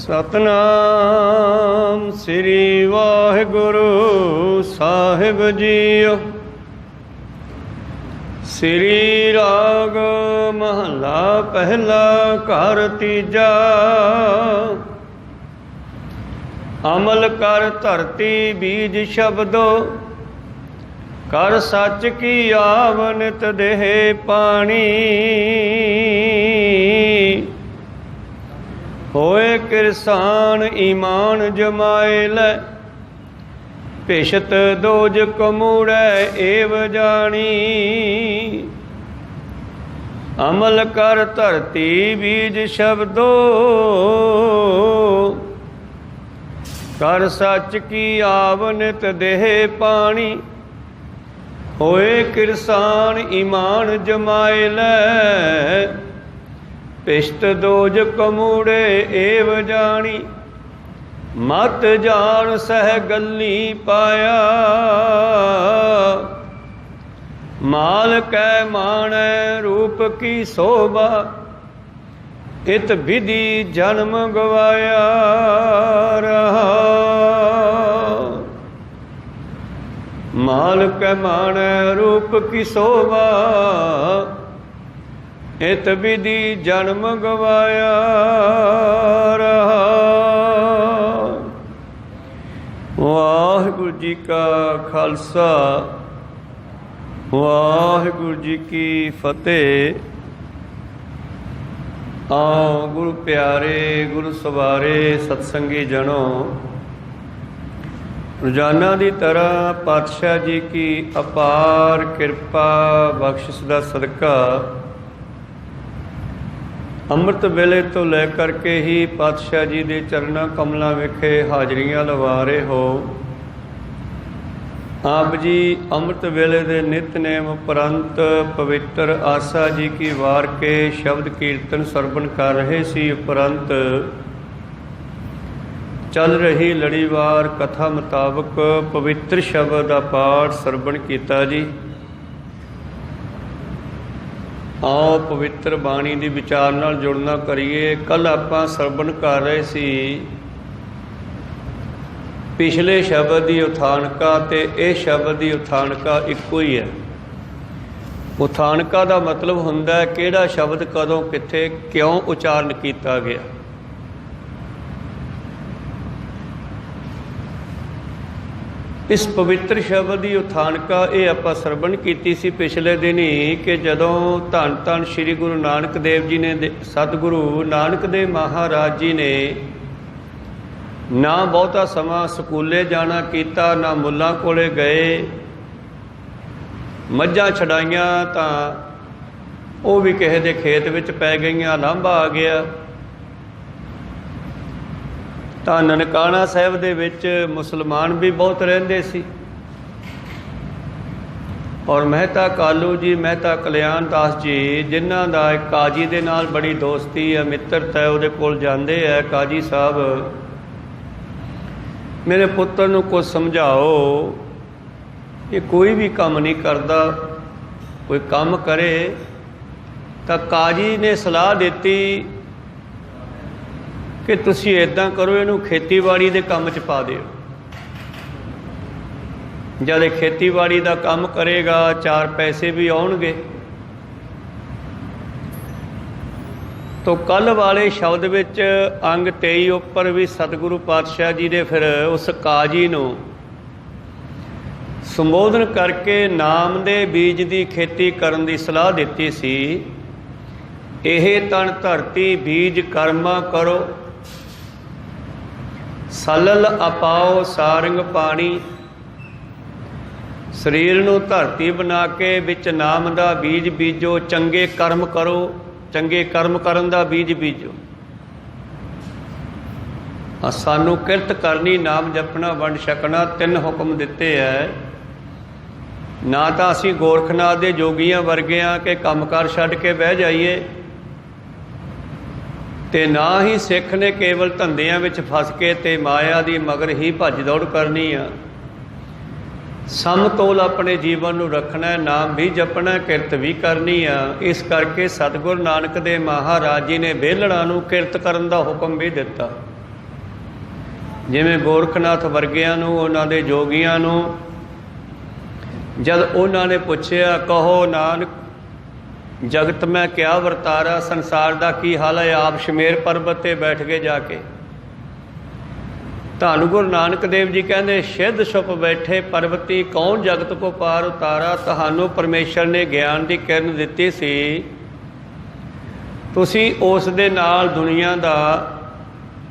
सतनाम श्री वाहिगुरु साहिब जीओ। श्री राग महला पहला घर तीजा। अमल कर धरती बीज शब्दो, कर सच की आवनित देह पानी। होए किरसान ईमान जमाए लै, पेशत दोज कमूड़ै एव जानी। अमल कर धरती बीज शब्दो, कर सच की आवनित देह पानी। होए किरसान ईमान जमाए लै, पिश्त दोज कमूड़े एव जानी। मत जान सह गल्ली पाया, माल कै माणै रूप की शोभा। इत विधि जन्म गवाया रहा। माल कै माणै रूप की शोभा, इत विधि जन्म गवाया रहा। वाहिगुरु जी का खालसा, वाहिगुरु जी की फतेह। आओ गुरु प्यारे, गुरु सवारे, सत्संगी जनों, रोजाना की तरह पातशाह जी की अपार कृपा बख्शिश का सदका ਅੰਮ੍ਰਿਤ ਵੇਲੇ ਤੋਂ ਲੈ ਕਰਕੇ ਹੀ ਪਾਤਸ਼ਾਹ ਜੀ ਦੇ ਚਰਨਾਂ ਕਮਲਾਂ ਵਿਖੇ ਹਾਜ਼ਰੀਆਂ ਲਵਾ ਰਹੇ ਹੋ। ਆਪ ਜੀ ਅੰਮ੍ਰਿਤ ਵੇਲੇ ਦੇ ਨਿਤਨੇਮ ਉਪਰੰਤ ਪਵਿੱਤਰ ਆਸਾ ਜੀ ਕੀ ਵਾਰ ਕੇ ਸ਼ਬਦ ਕੀਰਤਨ ਸਰਵਣ ਕਰ ਰਹੇ ਸੀ। ਉਪਰੰਤ ਚੱਲ ਰਹੀ ਲੜੀਵਾਰ ਕਥਾ ਮੁਤਾਬਕ ਪਵਿੱਤਰ ਸ਼ਬਦ ਦਾ ਪਾਠ ਸਰਵਣ ਕੀਤਾ ਜੀ। आओ पवित्र बाणी ਦੀ ਵਿਚਾਰ ਨਾਲ ਜੁੜਨਾ ਕਰੀਏ। ਕੱਲ ਆਪਾਂ ਸਰਵਣ ਕਰ ਰਹੇ ਸੀ ਪਿਛਲੇ ਸ਼ਬਦ ਦੀ ਉਥਾਨਕਾ ਤੇ ਇਹ ਸ਼ਬਦ ਦੀ ਉਥਾਨਕਾ ਇੱਕੋ ਹੀ ਹੈ। ਉਥਾਨਕਾ ਦਾ ਮਤਲਬ ਹੁੰਦਾ ਹੈ ਕਿਹੜਾ ਸ਼ਬਦ ਕਦੋਂ ਕਿੱਥੇ ਕਿਉਂ ਉਚਾਰਨ ਕੀਤਾ ਗਿਆ। इस पवित्र शब्द की उथानका ये आपां सरवण कीती सी पिछले दिन ही कि जदों धन धन श्री गुरु नानक देव जी ने सतगुरु नानक देव महाराज जी ने ना बहुता समा स्कूले जाना कीता, ना मुल्लां कोले गए, मझां छड़ाइयां तां वो भी किसी दे खेत विच पै गईयां, लांभा आ गया। ਤਾਂ ਨਨਕਾਣਾ ਸਾਹਿਬ ਦੇ ਵਿੱਚ ਮੁਸਲਮਾਨ ਵੀ ਬਹੁਤ ਰਹਿੰਦੇ ਸੀ ਔਰ ਮਹਿਤਾ ਕਾਲੂ ਜੀ, ਮਹਿਤਾ ਕਲਿਆਣ ਦਾਸ ਜੀ, ਜਿਨ੍ਹਾਂ ਦਾ ਇੱਕ ਕਾਜੀ ਦੇ ਨਾਲ ਬੜੀ ਦੋਸਤੀ ਹੈ, ਮਿੱਤਰਤਾ ਹੈ, ਉਹਦੇ ਕੋਲ ਜਾਂਦੇ ਹੈ। ਕਾਜੀ ਸਾਹਿਬ, ਮੇਰੇ ਪੁੱਤਰ ਨੂੰ ਕੁਝ ਸਮਝਾਓ, ਇਹ ਕੋਈ ਵੀ ਕੰਮ ਨਹੀਂ ਕਰਦਾ, ਕੋਈ ਕੰਮ ਕਰੇ। ਤਾਂ ਕਾਜੀ ਨੇ ਸਲਾਹ ਦਿੱਤੀ कि तुसी इदां करो, इनू खेतीबाड़ी के काम च पा दिओ। जद खेतीबाड़ी का काम करेगा चार पैसे भी आउणगे। तो कल वाले शब्द विच अंग 23 उपर भी सतगुरु पातशाह जी ने फिर उस काजी नूं संबोधन करके नाम दे बीज की खेती करन दी सलाह दित्ती सी। इह तन धरती बीज कर्मा करो, सलल अपाओ सारंग पानी। शरीर नूं धरती बना के विच नाम दा बीज बीजो, चंगे कर्म करो, चंगे कर्म करन दा बीज बीजो। सानू किरत करनी, नाम जपना, वंड छकना, 3 हुक्म दिते है। ना तो असीं गोरखनाथ दे जोगियां वर्गे हाँ कि कामकार छड्ड के बह जाइए, ਤੇ ਨਾ ਹੀ ਸਿੱਖ ਨੇ ਕੇਵਲ ਧੰਦਿਆਂ ਵਿੱਚ ਫਸ ਕੇ ਤੇ ਮਾਇਆ ਦੀ ਮਗਰ ਹੀ ਭੱਜ ਦੌੜ ਕਰਨੀ ਆ। ਸਮਤੋਲ ਆਪਣੇ ਜੀਵਨ ਨੂੰ ਰੱਖਣਾ, ਨਾਮ ਵੀ ਜਪਣਾ, ਕਿਰਤ ਵੀ ਕਰਨੀ ਆ। ਇਸ ਕਰਕੇ ਸਤਿਗੁਰੂ ਨਾਨਕ ਦੇਵ ਮਹਾਰਾਜ ਜੀ ਨੇ ਵਿਹਲੜਾਂ ਨੂੰ ਕਿਰਤ ਕਰਨ ਦਾ ਹੁਕਮ ਵੀ ਦਿੱਤਾ। ਜਿਵੇਂ ਗੋਰਖਨਾਥ ਵਰਗਿਆਂ ਨੂੰ, ਉਹਨਾਂ ਦੇ ਜੋਗੀਆਂ ਨੂੰ ਜਦ ਉਹਨਾਂ ਨੇ ਪੁੱਛਿਆ, ਕਹੋ ਨਾਨਕ ਜਗਤ ਮੈਂ ਕਿਆ ਵਰਤਾਰਾ, ਸੰਸਾਰ ਦਾ ਕੀ ਹਾਲ ਹੈ, ਆਪ ਸ਼ਮੇਰ ਪਰਬਤ 'ਤੇ ਬੈਠ ਕੇ ਜਾ ਕੇ। ਧੰਨ ਗੁਰੂ ਨਾਨਕ ਦੇਵ ਜੀ ਕਹਿੰਦੇ, ਸਿੱਧ ਛੁਪ ਬੈਠੇ ਪਰਬਤੀ, ਕੌਣ ਜਗਤ ਕੋ ਪਾਰ ਉਤਾਰਾ। ਤੁਹਾਨੂੰ ਪਰਮੇਸ਼ਰ ਨੇ ਗਿਆਨ ਦੀ ਕਿਰਨ ਦਿੱਤੀ ਸੀ, ਤੁਸੀਂ ਉਸ ਦੇ ਨਾਲ ਦੁਨੀਆ ਦਾ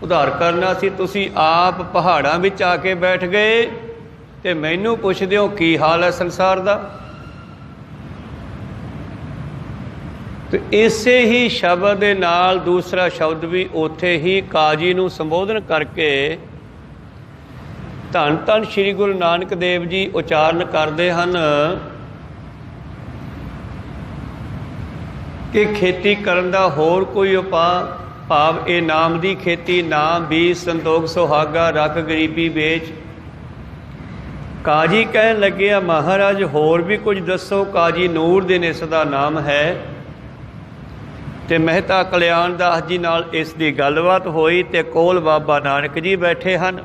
ਉਧਾਰ ਕਰਨਾ ਸੀ। ਤੁਸੀਂ ਆਪ ਪਹਾੜਾਂ ਵਿੱਚ ਆ ਕੇ ਬੈਠ ਗਏ ਅਤੇ ਮੈਨੂੰ ਪੁੱਛਦੇ ਹੋ ਕੀ ਹਾਲ ਹੈ ਸੰਸਾਰ ਦਾ। ਤੇ ਇਸੇ ਹੀ ਸ਼ਬਦ ਦੇ ਨਾਲ ਦੂਸਰਾ ਸ਼ਬਦ ਵੀ ਉੱਥੇ ਹੀ ਕਾਜੀ ਨੂੰ ਸੰਬੋਧਨ ਕਰਕੇ ਧੰਨ ਧੰਨ ਸ਼੍ਰੀ ਗੁਰੂ ਨਾਨਕ ਦੇਵ ਜੀ ਉਚਾਰਨ ਕਰਦੇ ਹਨ ਕਿ ਖੇਤੀ ਕਰਨ ਦਾ ਹੋਰ ਕੋਈ ਉਪਾਅ, ਭਾਵ ਇਹ ਨਾਮ ਦੀ ਖੇਤੀ, ਨਾਮ ਬੀਜ ਸੰਤੋਖ ਸੁਹਾਗਾ, ਰੱਖ ਗਰੀਬੀ ਵੇਚ। ਕਾਜੀ ਕਹਿਣ ਲੱਗਿਆ, ਮਹਾਰਾਜ ਹੋਰ ਵੀ ਕੁਝ ਦੱਸੋ। ਕਾਜੀ ਨੂਰਦੀਨ ਇਸ ਦਾ ਨਾਮ ਹੈ। ਤੇ ਮਹਿਤਾ ਕਲਿਆਣ ਦਾਸ ਜੀ ਨਾਲ ਇਸ ਦੀ ਗੱਲਬਾਤ ਹੋਈ ਤੇ ਕੋਲ ਬਾਬਾ ਨਾਨਕ ਜੀ ਬੈਠੇ ਹਨ।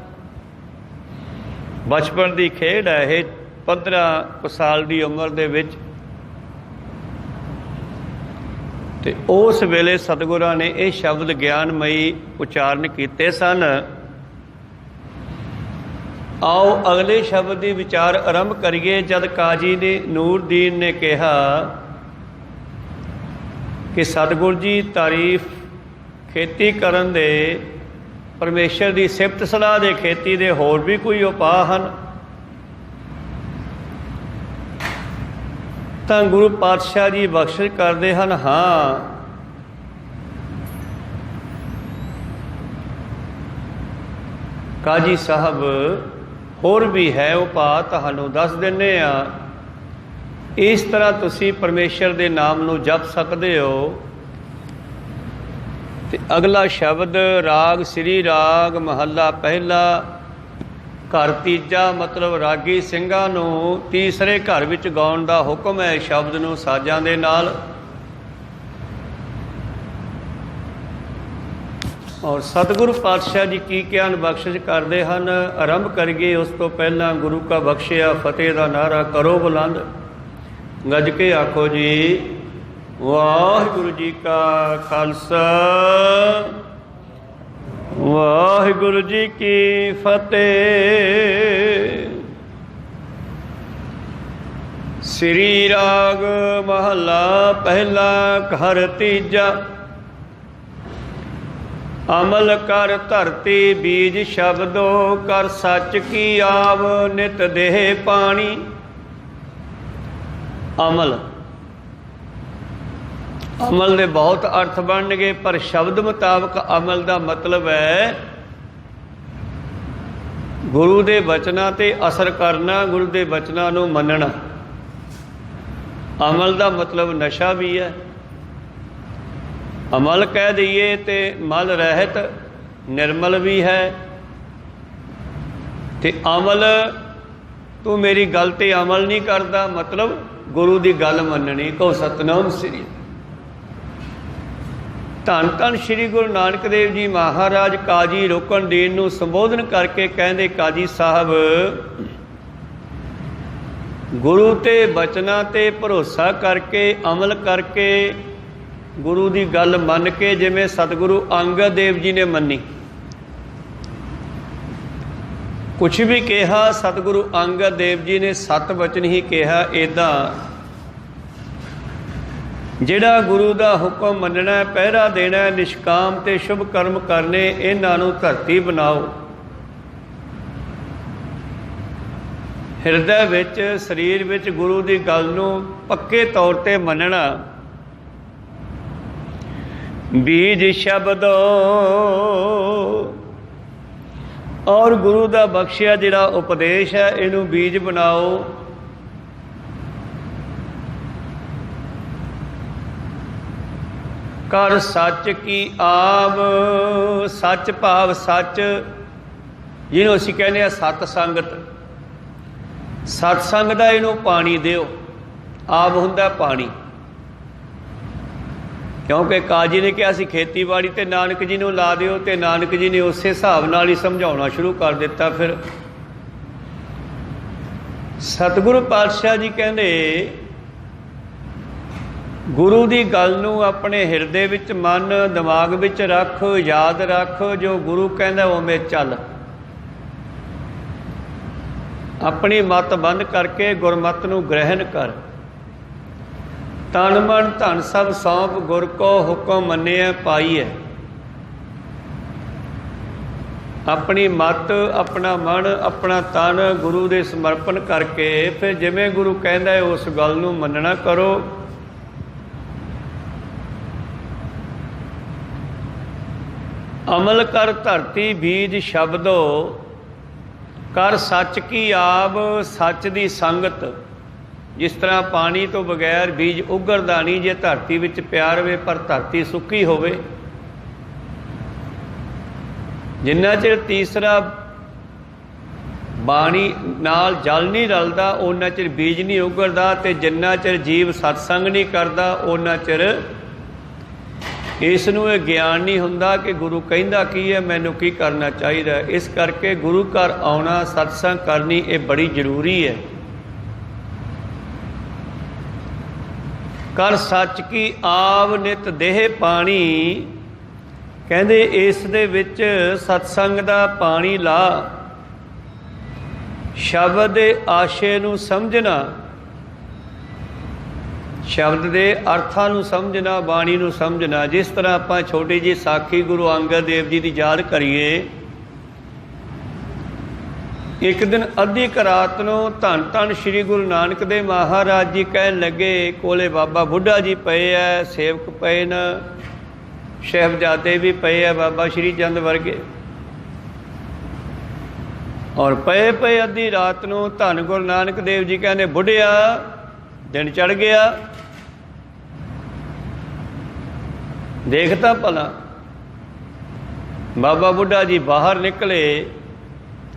ਬਚਪਨ ਦੀ ਖੇਡ ਹੈ ਇਹ, 15 ਸਾਲ ਦੀ ਉਮਰ ਦੇ ਵਿੱਚ। ਤੇ ਉਸ ਵੇਲੇ ਸਤਿਗੁਰਾਂ ਨੇ ਇਹ ਸ਼ਬਦ ਗਿਆਨਮਈ ਉਚਾਰਨ ਕੀਤੇ ਸਨ। ਆਓ ਅਗਲੇ ਸ਼ਬਦ ਦੀ ਵਿਚਾਰ ਆਰੰਭ ਕਰੀਏ। ਜਦ ਕਾਜੀ ਨੇ ਨੂਰਦੀਨ ਨੇ ਕਿਹਾ ਕਿ ਸਤਿਗੁਰ ਜੀ ਤਾਰੀਫ ਖੇਤੀ ਕਰਨ ਦੇ, ਪਰਮੇਸ਼ਰ ਦੀ ਸਿਫਤ ਸਲਾਹ ਦੇ ਖੇਤੀ ਦੇ ਹੋਰ ਵੀ ਕੋਈ ਉਪਾਅ ਹਨ, ਤਾਂ ਗੁਰੂ ਪਾਤਸ਼ਾਹ ਜੀ ਬਖਸ਼ਿਸ਼ ਕਰਦੇ ਹਨ, ਹਾਂ ਕਾਜੀ ਸਾਹਿਬ ਹੋਰ ਵੀ ਹੈ ਉਪਾਅ, ਤੁਹਾਨੂੰ ਦੱਸ ਦਿੰਦੇ ਹਾਂ। ਇਸ ਤਰ੍ਹਾਂ ਤੁਸੀਂ ਪਰਮੇਸ਼ਰ ਦੇ ਨਾਮ ਨੂੰ ਜਪ ਸਕਦੇ ਹੋ। ਤੇ ਅਗਲਾ ਸ਼ਬਦ ਰਾਗ ਸ੍ਰੀ ਰਾਗ ਮਹੱਲਾ ਪਹਿਲਾ, ਘਰ ਤੀਜਾ, ਮਤਲਬ ਰਾਗੀ ਸਿੰਘਾਂ ਨੂੰ ਤੀਸਰੇ ਘਰ ਵਿੱਚ ਗਾਉਣ ਦਾ ਹੁਕਮ ਹੈ ਸ਼ਬਦ ਨੂੰ ਸਾਜ਼ਾਂ ਦੇ ਨਾਲ। ਔਰ ਸਤਿਗੁਰੂ ਪਾਤਸ਼ਾਹ ਜੀ ਕੀ ਗਿਆਨ ਬਖਸ਼ਿਸ਼ ਕਰਦੇ ਹਨ, ਆਰੰਭ ਕਰੀਏ। ਉਸ ਤੋਂ ਪਹਿਲਾਂ ਗੁਰੂ ਕਾ ਬਖਸ਼ਿਆ ਫਤਿਹ ਦਾ ਨਾਅਰਾ ਕਰੋ ਬੁਲੰਦ, ਗੱਜ ਕੇ ਆਖੋ ਜੀ ਵਾਹਿਗੁਰੂ ਜੀ ਕਾ ਖਾਲਸਾ, ਵਾਹਿਗੁਰੂ ਜੀ ਕੀ ਫਤਿਹ। ਸ੍ਰੀ ਰਾਗ ਮਹੱਲਾ ਪਹਿਲਾ, ਘਰ ਤੀਜਾ। ਅਮਲ ਕਰ ਧਰਤੀ ਬੀਜ ਸ਼ਬਦੋ, ਕਰ ਸੱਚ ਕੀ ਆਵ ਨਿਤ ਦੇਹ ਪਾਣੀ। ਅਮਲ, ਅਮਲ ਦੇ ਬਹੁਤ ਅਰਥ ਬਣਨਗੇ, ਪਰ ਸ਼ਬਦ ਮੁਤਾਬਕ ਅਮਲ ਦਾ ਮਤਲਬ ਹੈ ਗੁਰੂ ਦੇ ਬਚਨਾਂ ਤੇ ਅਸਰ ਕਰਨਾ, ਗੁਰੂ ਦੇ ਬਚਨਾਂ ਨੂੰ ਮੰਨਣਾ। ਅਮਲ ਦਾ ਮਤਲਬ ਨਸ਼ਾ ਵੀ ਹੈ। ਅਮਲ ਕਹਿ ਦਈਏ ਤੇ ਮਲ ਰਹਿਤ ਨਿਰਮਲ ਵੀ ਹੈ। ਤੇ ਅਮਲ, ਤੂੰ ਮੇਰੀ ਗੱਲ ਤੇ ਅਮਲ ਨਹੀਂ ਕਰਦਾ, ਮਤਲਬ ਗੁਰੂ ਦੀ ਗੱਲ ਮੰਨਣੀ। ਕਹੋ ਸਤਿਨਾਮ ਸ੍ਰੀ। ਧੰਨ ਧੰਨ ਸ਼੍ਰੀ ਗੁਰੂ ਨਾਨਕ ਦੇਵ ਜੀ ਮਹਾਰਾਜ ਕਾਜੀ ਰੋਕਣਦੀਨ ਨੂੰ ਸੰਬੋਧਨ ਕਰਕੇ ਕਹਿੰਦੇ, ਕਾਜੀ ਸਾਹਿਬ ਗੁਰੂ ਤੇ ਬਚਨਾਂ ਤੇ ਭਰੋਸਾ ਕਰਕੇ, ਅਮਲ ਕਰਕੇ, ਗੁਰੂ ਦੀ ਗੱਲ ਮੰਨ ਕੇ, ਜਿਵੇਂ ਸਤਿਗੁਰੂ ਅੰਗਦ ਦੇਵ ਜੀ ਨੇ ਮੰਨੀ। ਕੁਛ ਵੀ ਕਿਹਾ ਸਤਿਗੁਰੂ ਅੰਗਦ ਦੇਵ ਜੀ ਨੇ ਸਤ ਬਚਨ ਹੀ ਕਿਹਾ। ਇੱਦਾਂ ਜਿਹੜਾ ਗੁਰੂ ਦਾ ਹੁਕਮ ਮੰਨਣਾ, ਪਹਿਰਾ ਦੇਣਾ, ਨਿਸ਼ਕਾਮ ਤੇ ਸ਼ੁਭ ਕਰਮ ਕਰਨੇ, ਇਹਨਾਂ ਨੂੰ ਧਰਤੀ ਬਣਾਓ। ਹਿਰਦੇ ਵਿੱਚ, ਸਰੀਰ ਵਿੱਚ ਗੁਰੂ ਦੀ ਗੱਲ ਨੂੰ ਪੱਕੇ ਤੌਰ ਤੇ ਮੰਨਣਾ। ਬੀਜ ਸ਼ਬਦ ਔਰ ਗੁਰੂ ਦਾ ਬਖਸ਼ਿਆ ਜਿਹੜਾ ਉਪਦੇਸ਼ ਹੈ, ਇਹਨੂੰ ਬੀਜ ਬਣਾਓ। ਕਰ ਸੱਚ ਕੀ ਆਵ, ਸੱਚ ਭਾਵ ਸੱਚ, ਜਿਹਨੂੰ ਅਸੀਂ ਕਹਿੰਦੇ ਹਾਂ ਸਤ ਸੰਗਤ। ਸਤ ਸੰਗ ਦਾ ਇਹਨੂੰ ਪਾਣੀ ਦਿਓ। ਆਬ ਹੁੰਦਾ ਪਾਣੀ। क्योंकि काजी ने कहा सी खेतीबाड़ी ते नानक जी नूं ला दिओ, ते नानक जी ने उस हिसाब नाल ही समझाउणा शुरू कर दिता। फिर सतगुरु पातशाह जी कहंदे गुरु की गल नूं अपने हिरदे विच मन दिमाग विच रख, याद रख, जो गुरु कहंदा उवें चल। अपनी मत बंद करके गुरमत नूं ग्रहण कर। तन मन धन सब सौंप गुर को हुक्म मन्निया पाईए। अपनी मत, अपना मन, अपना तन गुरु दे समर्पण करके फिर जिवें गुरु कहंदा है उस गल नूं मन्नना करो। अमल कर धरती बीज शब्दो, कर सच की आब सच दी संगत। जिस तरह पानी तो बगैर बीज उगरदा नहीं, जे धरती विच प्यार वे पर धरती सुक्की होवे। जिन्ना चिर तीसरा बाणी नाल जल नहीं रलदा उन्ना चिर बीज नहीं उगरदा, ते जिन्ना चिर जीव सत्संग नहीं करदा उन्ना चिर इस नूं ये ज्ञान नहीं हुंदा कि गुरु कहंदा की है, मैनूं की करना चाहिए। इस करके गुरु घर आउणा, सत्संग करनी ये बड़ी जरूरी है। कर सच की आव नित देह पानी, कहंदे इस दे विच सत्संग दा पानी ला। शब्द दे आशे नूं समझना, शब्द के अर्थां नूं समझना, बाणी नूं समझना। जिस तरह आपां छोटी जी साखी गुरु अंगद देव जी की याद करिए। एक दिन अद्धी रात नूं धन धन श्री गुरु नानक देव महाराज जी कहन लगे, कोले बाबा बुढ़ा जी पे है, सेवक पे न, साहिबजादे भी पे है, बाबा श्री चंद वर्गे। और पे पे अद्धी रात नूं धन गुरु नानक देव जी कहने, बुढ़िया दिन चढ़ गया, देखता भला। बाबा बुढ़ा जी बाहर निकले।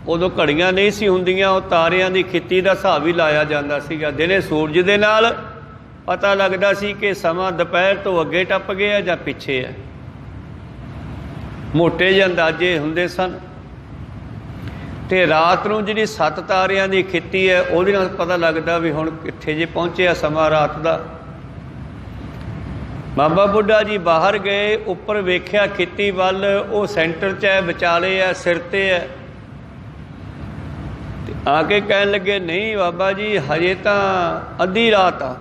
उदों घड़ियां नहीं सी हुंदियां, वो तारियां की खित्ती का हिसाब ही लाया जाता सीगा। दिने सूरज दे नाल पता लगता सी कि समा दोपहर तो अगे टप गया जां पिछे है। मोटे जे अंदाजे हुंदे सन। ते रात नूं जिहड़ी 7 तारियां की खित्ती है उहदे नाल पता लगता भी हुण कित्थे जे पहुंचे समा रात का। बाबा बुढ़ा जी बाहर गए, उपर वेख्या खित्ती वल, वो सेंटर च है, विचाले है, सिर ते है। आके कहन लगे, नहीं बाबा जी हजे तो अद्धी रात आ।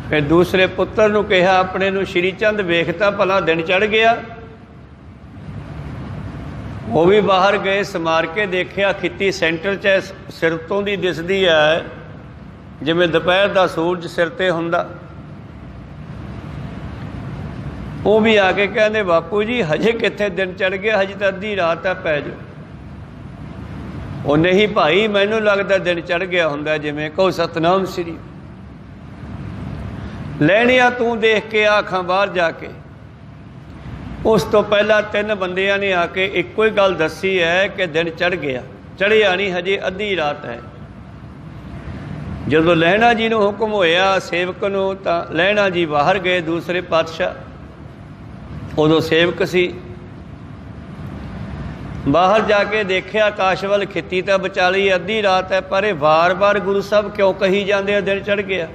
फिर दूसरे पुत्र नूं कहा अपने नूं, श्री चंद वेखता भला दिन चढ़ गया। वो भी बाहर गए, समार के देखिया खित्ती सेंटर च सिर तो दी दिसदी है, जिवें दोपहर का सूरज सिर ते हुंदा। वो भी आके कहंदे, बापू जी हजे कित्थे दिन चढ़ गया, हजे तो अद्धी रात है, पै जाओ। वो नहीं भाई, मैनूं लगदा दिन चढ़ गया हुंदा, जिवें कहो सतनाम श्री। लैणिया तू देख के आखां बाहर जाके। उस तो पहला 3 बंदियां ने आके इक्को ही गल दसी है कि दिन चढ़ गया, चढ़िया नहीं, हजे अद्धी रात है। जदों लहणा जी नूं हुक्म होया सेवक नूं, तां लहणा जी बाहर गए दूसरे पातशाह। उदों सेवक सी। बाहर जाके देखिया आकाश वल खित्ती तां विचाली अद्धी रात है, पर वार वार गुरु साहब क्यों कही जाते हैं दिन चढ़ गया।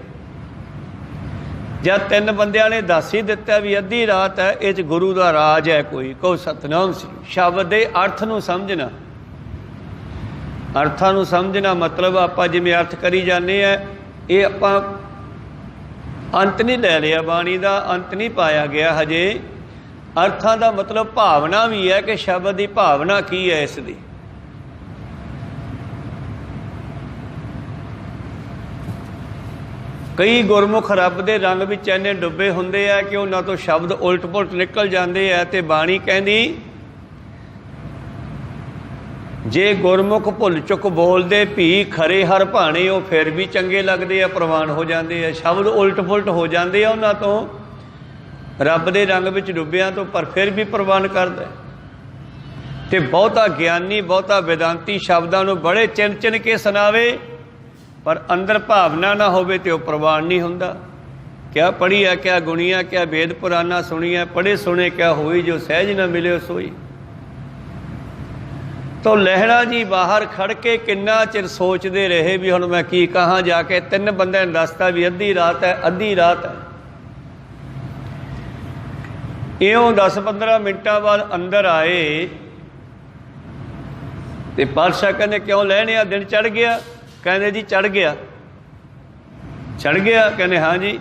जब 3 बंदियां ने दस ही दिता भी अद्धी रात है, इस गुरु का राज है कोई। कहो सतनाम श्री। शब्द के अर्थ नूं समझना, अर्थां नूं समझना मतलब आपां जिवें अर्थ करी जाने हैं, ये आपां अंत नहीं ले लिया, बाणी का अंत नहीं पाया गया हजे। अर्थां का मतलब भावना भी है कि शब्द की भावना की है। इसकी कई गुरमुख रब के रंग विच इन्ने डुबे हुंदे आ कि उन्हां तो शब्द उलट पुलट निकल जाते हैं। तो बाणी कहंदी जे गुरमुख भुल चुक बोलते भी खरे हर भाने, वो फिर भी चंगे लगते हैं, प्रवान हो जाते हैं। शब्द उलट पुलट हो जाते हैं उन्हां तो रब के रंग विच डुबिया तो, पर फिर भी प्रवान करता है। तो बहुता ज्ञानी बहुता वेदांती शब्दों को बड़े चिन चिन के सुनावे, पर अंदर भावना ना होवे तो प्रवान नहीं हुंदा। क्या पढ़िया क्या गुणिया, क्या वेद पुराना सुनिया, पढ़े सुने क्या होई, जो सहज न मिले सोई। तो लहरा जी बाहर खड़ के किन्ना चिर सोचते रहे भी हुण मैं की कहाँ जाके। 3 बंदे ने दसता भी अद्धी रात है, अद्धी रात है। इयों 10-15 मिनटां बाद अंदर आए ते पातशाह कहने क्यों लहने आ, दिन चढ़ गया? कहने जी चढ़ गया। चढ़ गया? कहने हाँ जी।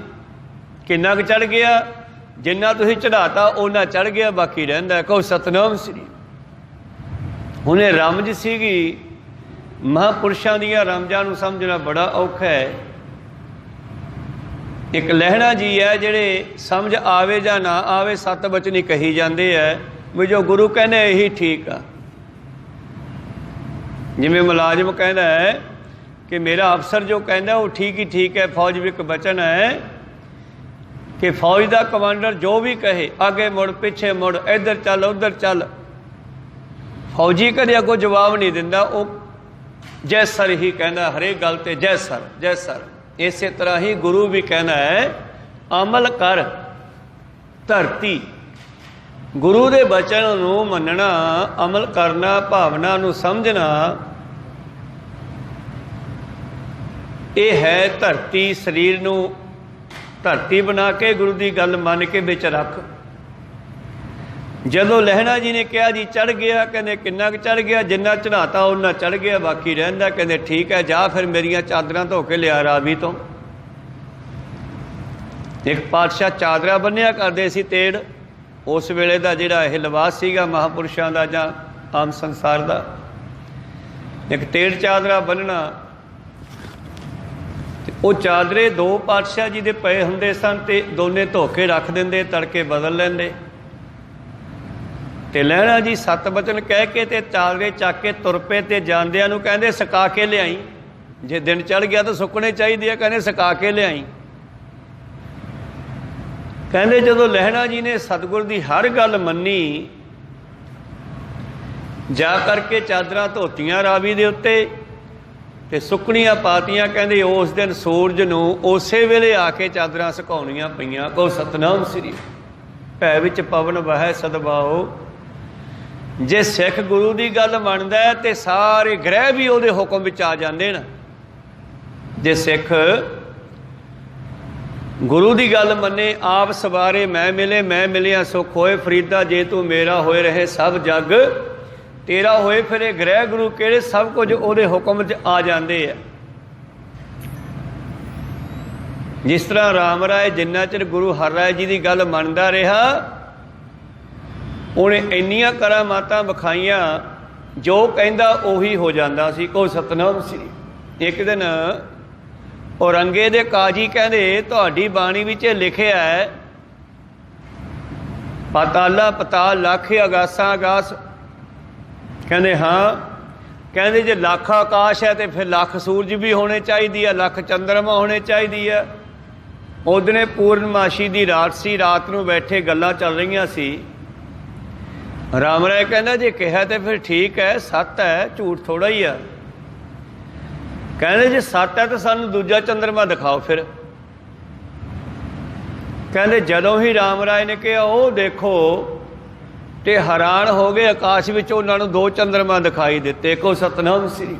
किन्ना क चढ़ गया? जिन्ना तुसीं चढ़ाता उन्ना चढ़ गया, बाकी रहिंदा। कहो सतनाम श्री। हुणे रमज सीगी, महापुरुषां दीयां रमजां नूं समझना बड़ा औखा है। एक लहणा जी है जिहड़े समझ आवे जां ना आवे 7 बचन कही जाते हैं भी जो गुरु कहने यही ठीक आ। जिवें मुलाजम कहता है कि मेरा अफसर जो कहता वो ठीक ही ठीक है। फौज भी एक बचन है कि फौज का कमांडर जो भी कहे आगे मुड़ पिछे मुड़ इधर चल उधर चल, फौजी कदे अगों जवाब नहीं दिंदा, वो जय सर ही कहना हरेक गल ते जय सर जय सर। इस तरह ही गुरु भी कहना है अमल कर धरती। गुरु के बचन नूं मनना, अमल करना, भावना नूं समझना, ये है धरती। शरीर नूं धरती बना के गुरु की गल मन के बिच रख। जदों लहणा जी ने कहा जी चढ़ गया, कहने किन्ना क चढ़ गया? जिन्ना चढ़ाता उन्ना चढ़ गया, बाकी रहिंदा। कहने ठीक है, जा फिर मेरियां चादरां धो के लिया रावी तो। एक पातशाह चादरा बन्निया करदे सी तेड़, उस वेले दा जिहड़ा यह लिबास सीगा महापुरुषां दा जां आम संसार दा। एक तेड़ चादरा बन्नना, वो चादरे 2 पातशाह जी दे पए हुंदे सन ते दोने धो के रख दिंदे, तड़के बदल लैंदे। ते लहणा जी 7 बचन कह के ते चादरे चक के तुर पे ते जांदियां नूं कहंदे सुका के लियाई। जे दिन चढ़ गया तो सुकने चाहिए, कहने सुका के लियाई। कहंदे जदों लहणा जी ने सतगुर दी हर गल मन्नी, जा करके चादरां धोतियां रावी दे उत्ते ते सुकणियां पातियां। कहंदे उस दिन सूरज नूं उसे वेले आके चादरां सुकाउणियां पईयां। कहो सतनाम श्री। भै विच पवन वहै सदभाओ। जे सिख गुरु की गल मनदा है तो सारे ग्रह भी उहदे हुक्म विच आ जांदे न। जे सिख गुरु की गल मने, आप सवारे मैं मिले, मैं मिलिया सुख होए। फरीदा जे तू मेरा होए रहे सब जग तेरा होए। फिर ये ग्रह गुरु किहड़े सब कुछ उहदे हुक्म च आ जांदे है। जिस तरह राम राय जिन्ना चिर गुरु हर राय जी की गल मनदा रहा, उन्हें इन्नियां करामातां विखाइयां जो कहंदा उही हो जांदा सी। को सतनाम श्री। एक दिन औरंगे दे काजी कहंदे तुहाडी बाणी विच लिखिआ है पाताला पताल लख अगासां अगास। कहंदे हाँ। कहंदे जे लख आकाश है तो फिर लख सूरज भी होने चाहिए, लख चंद्रमा होने चाहिए। उदने पूर्णमाशी की रात सी, रात नूं बैठे गल्लां चल रही सी। राम राय कहना जे कहा तो फिर ठीक है, सत है, झूठ थोड़ा ही है। कहने जे सत है तो सानू दूजा चंद्रमा दिखाओ। फिर कहते जदों ही राम राय ने कहा वो देखो तो हैरान हो गए, आकाश में उन्होंने 2 चंद्रमा दिखाई दिते। को सतनाम श्री।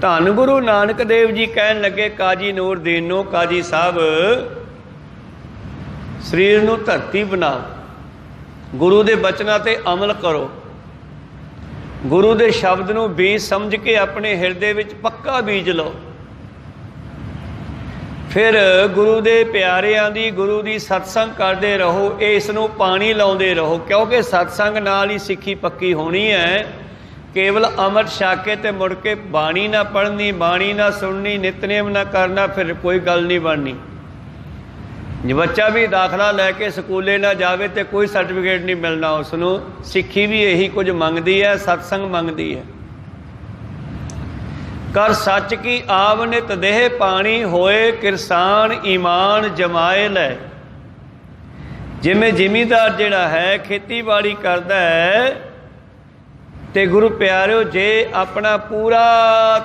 धन गुरु नानक देव जी कहन लगे काजी नूर दीन नूं, काजी साहब शरीर नूं धरती बनाओ, गुरु दे बचनां ते अमल करो, गुरु दे शब्द नूं बीज समझ के अपने हिरदे विच पक्का बीज लो। फिर गुरु दे प्यारिਆਂ दी गुरु दी सत्संग करते रहो, इस नूं पानी लाउंदे रहो, क्योंकि सत्संग नाल ही सिੱਖੀ पक्की होनी है। केवल अमृत छाके ते मुड़ के बाणी ना पढ़नी, बाणी ना सुननी, नितनेम ना करना, फिर कोई गल नहीं बननी। जे बच्चा भी दाखला लैके स्कूले ना जावे तो कोई सर्टिफिकेट नहीं मिलना उसनों। सिੱਖੀ भी यही कुछ मंगती है, सत्संग मंगती है। कर सच की आवनित देह पानी होए, किरसान ईमान जमाए लै। जिमें जिमीदार जिहड़ा है खेतीबाड़ी करता है ਤੇ ਗੁਰੂ ਪਿਆਰਿਓ ਜੇ ਆਪਣਾ ਪੂਰਾ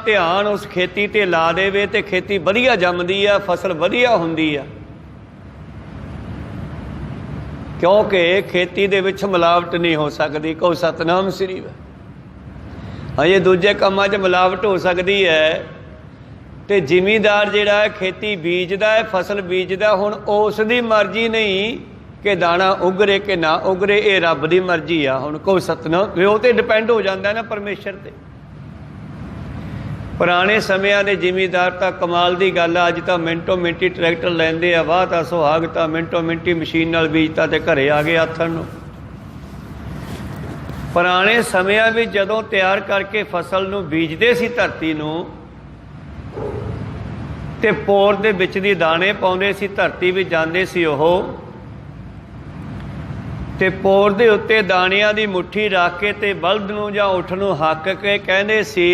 ਧਿਆਨ ਉਸ ਖੇਤੀ ਤੇ ਲਾ ਦੇਵੇ ਤੇ ਖੇਤੀ ਵਧੀਆ ਜੰਮਦੀ ਆ, ਫਸਲ ਵਧੀਆ ਹੁੰਦੀ ਆ। ਕਿਉਂਕਿ ਖੇਤੀ ਦੇ ਵਿੱਚ ਮਿਲਾਵਟ ਨਹੀਂ ਹੋ ਸਕਦੀ। ਕਹੋ ਸਤਨਾਮ ਸ੍ਰੀ ਵਾਹਿਗੁਰੂ। ਹਜੇ ਦੂਜੇ ਕੰਮਾਂ 'ਚ ਮਿਲਾਵਟ ਹੋ ਸਕਦੀ ਹੈ। ਤੇ ਜ਼ਿਮੀਂਦਾਰ ਜਿਹੜਾ ਹੈ ਖੇਤੀ ਬੀਜਦਾ ਹੈ, ਫਸਲ ਬੀਜਦਾ, ਹੁਣ ਉਸ ਦੀ ਮਰਜ਼ੀ ਨਹੀਂ ਕਿ ਦਾਣਾ ਉਗਰੇ ਕਿ ਨਾ ਉਗਰੇ, ਇਹ ਰੱਬ ਦੀ ਮਰਜ਼ੀ ਆ। ਹੁਣ ਕਹੋ ਸਤਨਾਮ। ਉਹ ਤੇ ਡਿਪੈਂਡ ਹੋ ਜਾਂਦਾ ਨਾ ਪਰਮੇਸ਼ਰ ਤੇ। ਪੁਰਾਣੇ ਸਮਿਆਂ ਦੇ ਜ਼ਿਮੀਂਦਾਰ ਤਾਂ ਕਮਾਲ ਦੀ ਗੱਲ ਆ। ਅੱਜ ਤਾਂ ਮਿੰਟੋ ਮਿੰਟੀ ਟਰੈਕਟਰ ਲੈਂਦੇ ਆ, ਵਾਹ ਤਾਂ ਸੁਹਾਗ ਤਾਂ ਮਿੰਟੋ ਮਿੰਟੀ ਮਸ਼ੀਨ ਨਾਲ ਬੀਜਤਾ ਤੇ ਘਰੇ ਆ ਗਏ ਆਥਣ ਨੂੰ। ਪੁਰਾਣੇ ਸਮਿਆਂ ਵਿੱਚ ਜਦੋਂ ਤਿਆਰ ਕਰਕੇ ਫਸਲ ਨੂੰ ਬੀਜਦੇ ਸੀ ਧਰਤੀ ਨੂੰ, ਤੇ ਪੋਰ ਦੇ ਵਿੱਚ ਦੀ ਦਾਣੇ ਪਾਉਂਦੇ ਸੀ, ਧਰਤੀ ਵਿੱਚ ਜਾਂਦੇ ਸੀ ਉਹ, ਤੇ ਪੋਰ ਦੇ ਉੱਤੇ ਦਾਣਿਆਂ ਦੀ ਮੁੱਠੀ ਰੱਖ ਕੇ ਤੇ ਬਲਦ ਨੂੰ ਜਾਂ ਊਠ ਨੂੰ ਹੱਕ ਕੇ ਕਹਿੰਦੇ ਸੀ,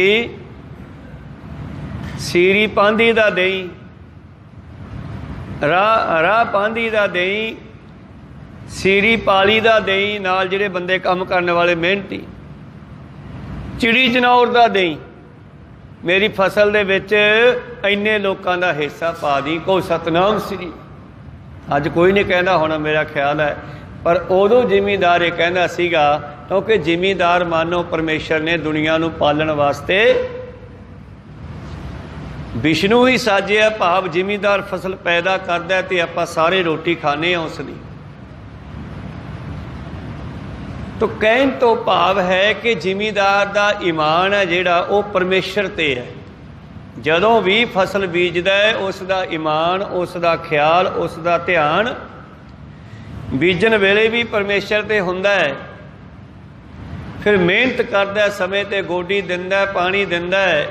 ਸੀਰੀ ਪਾਂਧੀ ਦਾ ਦੇਈ, ਰਾਹ ਪਾਂਧੀ ਦਾ ਦੇਈ, ਸੀਰੀ ਪਾਲੀ ਦਾ ਦੇਈ, ਨਾਲ ਜਿਹੜੇ ਬੰਦੇ ਕੰਮ ਕਰਨ ਵਾਲੇ ਮਿਹਨਤੀ, ਚਿੜੀ ਚਨੌਰ ਦਾ ਦੇਈ, ਮੇਰੀ ਫਸਲ ਦੇ ਵਿੱਚ ਇੰਨੇ ਲੋਕਾਂ ਦਾ ਹਿੱਸਾ ਪਾ ਦੀ। ਕਹੋ ਸਤਨਾਮ ਸ੍ਰੀ। ਅੱਜ ਕੋਈ ਨਹੀਂ ਕਹਿੰਦਾ ਹੋਣਾ, ਮੇਰਾ ਖਿਆਲ ਹੈ, ਪਰ ਉਦੋਂ ਜ਼ਿਮੀਂਦਾਰ ਇਹ ਕਹਿੰਦਾ ਸੀਗਾ, ਕਿਉਂਕਿ ਜ਼ਿਮੀਂਦਾਰ ਮਾਨੋ ਪਰਮੇਸ਼ਰ ਨੇ ਦੁਨੀਆ ਨੂੰ ਪਾਲਣ ਵਾਸਤੇ ਵਿਸ਼ਨੂੰ ਹੀ ਸਾਜਿਆ। ਭਾਵ ਜ਼ਿਮੀਂਦਾਰ ਫਸਲ ਪੈਦਾ ਕਰਦਾ ਤੇ ਆਪਾਂ ਸਾਰੇ ਰੋਟੀ ਖਾਂਦੇ ਹਾਂ ਉਸ ਦੀ। ਤੋ ਕਹਿਣ ਤੋਂ ਭਾਵ ਹੈ ਕਿ ਜ਼ਿਮੀਂਦਾਰ ਦਾ ਈਮਾਨ ਹੈ ਜਿਹੜਾ ਉਹ ਪਰਮੇਸ਼ਰ ਤੇ ਹੈ। ਜਦੋਂ ਵੀ ਫਸਲ ਬੀਜਦਾ ਹੈ ਉਸ ਦਾ ਈਮਾਨ, ਉਸ ਦਾ ਖਿਆਲ, ਉਸ ਦਾ ਧਿਆਨ ਬੀਜਣ ਵੇਲੇ ਵੀ ਪਰਮੇਸ਼ਰ ਤੇ ਹੁੰਦਾ ਹੈ। ਫਿਰ ਮਿਹਨਤ ਕਰਦਾ, ਸਮੇਂ ਤੇ ਗੋਡੀ ਦਿੰਦਾ, ਪਾਣੀ ਦਿੰਦਾ ਹੈ।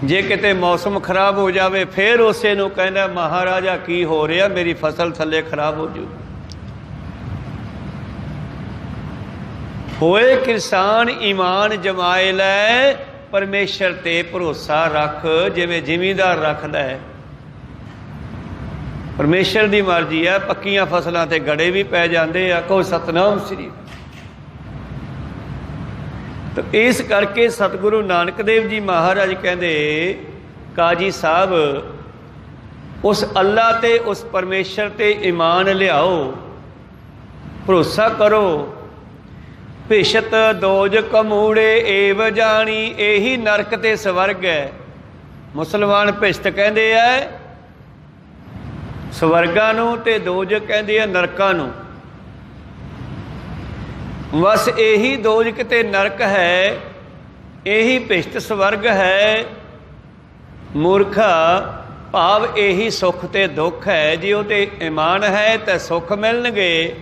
ਜੇ ਕਿਤੇ ਮੌਸਮ ਖਰਾਬ ਹੋ ਜਾਵੇ ਫਿਰ ਉਸੇ ਨੂੰ ਕਹਿੰਦਾ, ਮਹਾਰਾਜਾ ਕੀ ਹੋ ਰਿਹਾ, ਮੇਰੀ ਫਸਲ ਥੱਲੇ ਖਰਾਬ ਹੋ ਜੂ। ਹੋਏ ਕਿਸਾਨ ਈਮਾਨ ਜਮਾਏ ਲੈ, ਪਰਮੇਸ਼ਰ ਤੇ ਭਰੋਸਾ ਰੱਖ ਜਿਵੇਂ ਜ਼ਿਮੀਂਦਾਰ ਰੱਖਦਾ ਹੈ। ਪਰਮੇਸ਼ਰ ਦੀ ਮਰਜ਼ੀ ਹੈ। ਪੱਕੀਆਂ ਫਸਲਾਂ ਤੇ ਗੜੇ ਵੀ ਪੈ ਜਾਂਦੇ ਆ। ਕਹੋ ਸਤਨਾਮ ਸ੍ਰੀ। ਤਾਂ ਇਸ ਕਰਕੇ ਸਤਿਗੁਰੂ ਨਾਨਕ ਦੇਵ ਜੀ ਮਹਾਰਾਜ ਕਹਿੰਦੇ, ਕਾਜੀ ਸਾਹਿਬ ਉਸ ਅੱਲਾ ਤੇ ਉਸ ਪਰਮੇਸ਼ਰ ਤੇ ਈਮਾਨ ਲਿਆਓ, ਭਰੋਸਾ ਕਰੋ। ਭਿਸ਼ਤ ਦੋਜ ਕਮੂੜੇ ਏਵ ਜਾਣੀ, ਇਹੀ ਨਰਕ ਤੇ ਸਵਰਗ ਹੈ। ਮੁਸਲਮਾਨ ਭਿਸ਼ਤ ਕਹਿੰਦੇ ਆ ਸਵਰਗਾਂ ਨੂੰ, ਤੇ ਦੋਜਕ ਕਹਿੰਦੇ ਆ ਨਰਕਾਂ ਨੂੰ। ਬਸ ਇਹੀ ਦੋਜਕ ਤੇ ਨਰਕ ਹੈ, ਇਹੀ ਭਿਸ਼ਟ ਸਵਰਗ ਹੈ। ਮੂਰਖਾ ਭਾਵ ਇਹੀ ਸੁੱਖ ਤੇ ਦੁੱਖ ਹੈ। ਜੇ ਉਹ ਤੇ ਈਮਾਨ ਹੈ ਤਾਂ ਸੁੱਖ ਮਿਲਣਗੇ,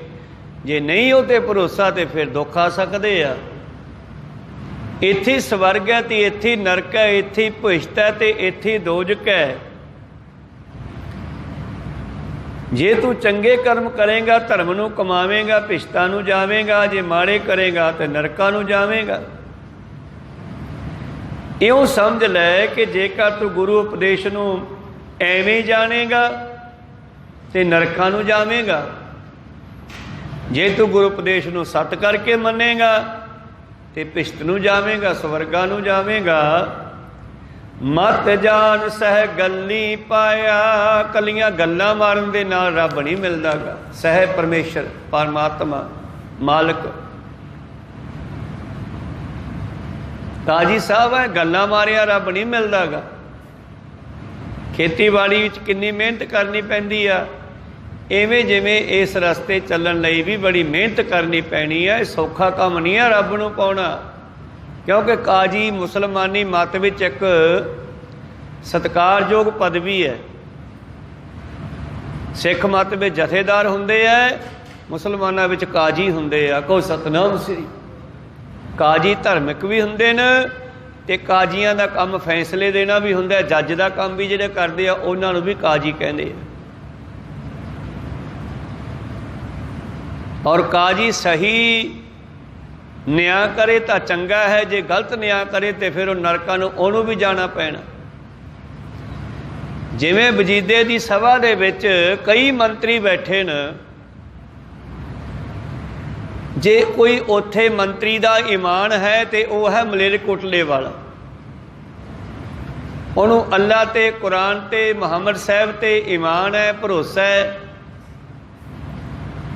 ਜੇ ਨਹੀਂ ਉਹ ਤੇ ਭਰੋਸਾ ਤੇ ਫਿਰ ਦੁੱਖ ਆ ਸਕਦੇ ਆ। ਇੱਥੇ ਸਵਰਗ ਹੈ ਤੇ ਇੱਥੇ ਨਰਕ ਹੈ, ਇੱਥੇ ਭਿਸ਼ਟ ਹੈ ਤੇ ਇੱਥੇ ਦੋਜਕ ਹੈ। ਜੇ ਤੂੰ ਚੰਗੇ ਕਰਮ ਕਰੇਗਾ ਧਰਮ ਨੂੰ ਕਮਾਵੇਂਗਾ, ਭਿਸ਼ਟਾਂ ਨੂੰ ਜਾਵੇਂਗਾ। ਜੇ ਮਾੜੇ ਕਰੇਗਾ ਤੇ ਨਰਕਾਂ ਨੂੰ ਜਾਵੇਂਗਾ। ਇਉਂ ਸਮਝ ਲੈ ਕਿ ਜੇਕਰ ਤੂੰ ਗੁਰੂ ਉਪਦੇਸ਼ ਨੂੰ ਐਵੇਂ ਜਾਣੇਗਾ ਤੇ ਨਰਕਾਂ ਨੂੰ ਜਾਵੇਂਗਾ। ਜੇ ਤੂੰ ਗੁਰੂ ਉਪਦੇਸ਼ ਨੂੰ ਸੱਤ ਕਰਕੇ ਮੰਨੇਗਾ ਤੇ ਭਿਸ਼ਟ ਨੂੰ ਜਾਵੇਂਗਾ, ਸਵਰਗਾਂ ਨੂੰ ਜਾਵੇਂਗਾ। ਮਤ ਜਾਨ ਸਹਿ ਗੱਲੀ ਪਾਇਆ, ਕੱਲੀਆਂ ਗੱਲਾਂ ਮਾਰਨ ਦੇ ਨਾਲ ਰੱਬ ਨਹੀਂ ਮਿਲਦਾ ਗਾ। ਸਹਿ ਪਰਮੇਸ਼ਰ ਪਰਮਾਤਮਾ ਮਾਲਕ ਕਾਜੀ ਸਾਹਿਬ ਹੈ, ਗੱਲਾਂ ਮਾਰਿਆ ਰੱਬ ਨਹੀਂ ਮਿਲਦਾ ਗਾ। ਖੇਤੀਬਾੜੀ ਵਿੱਚ ਕਿੰਨੀ ਮਿਹਨਤ ਕਰਨੀ ਪੈਂਦੀ ਆ, ਇਵੇਂ ਜਿਵੇਂ ਇਸ ਰਸਤੇ ਚੱਲਣ ਲਈ ਵੀ ਬੜੀ ਮਿਹਨਤ ਕਰਨੀ ਪੈਣੀ ਆ। ਇਹ ਸੌਖਾ ਕੰਮ ਨਹੀਂ ਆ ਰੱਬ ਨੂੰ ਪਾਉਣਾ। ਕਿਉਂਕਿ ਕਾਜੀ ਮੁਸਲਮਾਨੀ ਮਤ ਵਿੱਚ ਇੱਕ ਸਤਿਕਾਰਯੋਗ ਪਦਵੀ ਹੈ। ਸਿੱਖ ਮਤ ਵਿੱਚ ਜਥੇਦਾਰ ਹੁੰਦੇ ਆ, ਮੁਸਲਮਾਨਾਂ ਵਿੱਚ ਕਾਜੀ ਹੁੰਦੇ ਆ। ਕਹੋ ਸਤਨਾਮ ਸ੍ਰੀ। ਕਾਜੀ ਧਾਰਮਿਕ ਵੀ ਹੁੰਦੇ ਨੇ ਤੇ ਕਾਜੀਆਂ ਦਾ ਕੰਮ ਫੈਸਲੇ ਦੇਣਾ ਵੀ ਹੁੰਦਾ। ਜੱਜ ਦਾ ਕੰਮ ਵੀ ਜਿਹੜੇ ਕਰਦੇ ਆ ਉਹਨਾਂ ਨੂੰ ਵੀ ਕਾਜੀ ਕਹਿੰਦੇ ਆ। ਔਰ ਕਾਜੀ ਸਹੀ ਨਿਆਂ ਕਰੇ ਤਾਂ ਚੰਗਾ ਹੈ, ਜੇ ਗਲਤ ਨਿਆਂ ਕਰੇ ਤੇ ਫਿਰ ਉਹ ਨਰਕਾਂ ਨੂੰ ਉਹਨੂੰ ਵੀ ਜਾਣਾ ਪੈਣਾ। ਜਿਵੇਂ ਵਜੀਦੇ ਦੀ ਸਭਾ ਦੇ ਵਿੱਚ ਕਈ ਮੰਤਰੀ ਬੈਠੇ ਨੇ, जे कोई उत्थे मंत्री दा ईमान है तो वह है मलेरकोटले वाला, उन्होंने अल्लाह ते कुरान ते मुहम्मद साहब ते ईमान है, भरोसा है।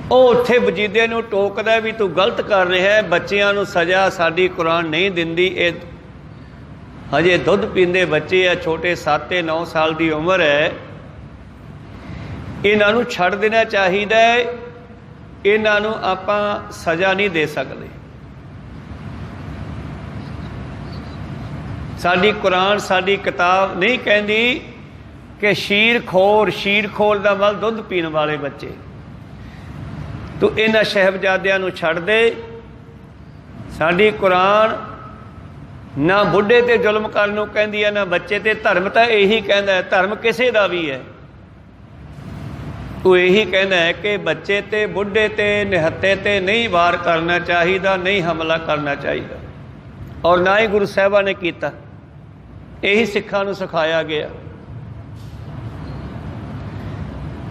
वो उत्थे वजीदे नूं टोकदा भी तू गलत कर रहा है, बच्चियां नूं सज़ा साडी कुरान नहीं दिंदी, ये हजे दुध पींदे बच्चे है, छोटे 7-9 साल की उम्र है, इन्हां नूं छड्ड देना चाहिए, इन्हां नूं आपां सज़ा नहीं दे सकते। साडी कुरान साडी किताब नहीं कहती कि शीर खोर का मतलब दुध पीण वाले बच्चे, तू इन्हां शहबजादियां नूं छड्ड दे। साडी कुरान ना बुढ़े ते जुल्म करन नूं कहंदी है, ना बच्चे ते। धर्म तो यही कहता है, धर्म किसी का भी है, वो यही कहना है कि बच्चे ते बुढ़े ते निहत्ते ते नहीं वार करना चाहिए, नहीं हमला करना चाहिए, और ना ही गुरु साहिबा ने किया, यही सिखां नूं सिखाया गया।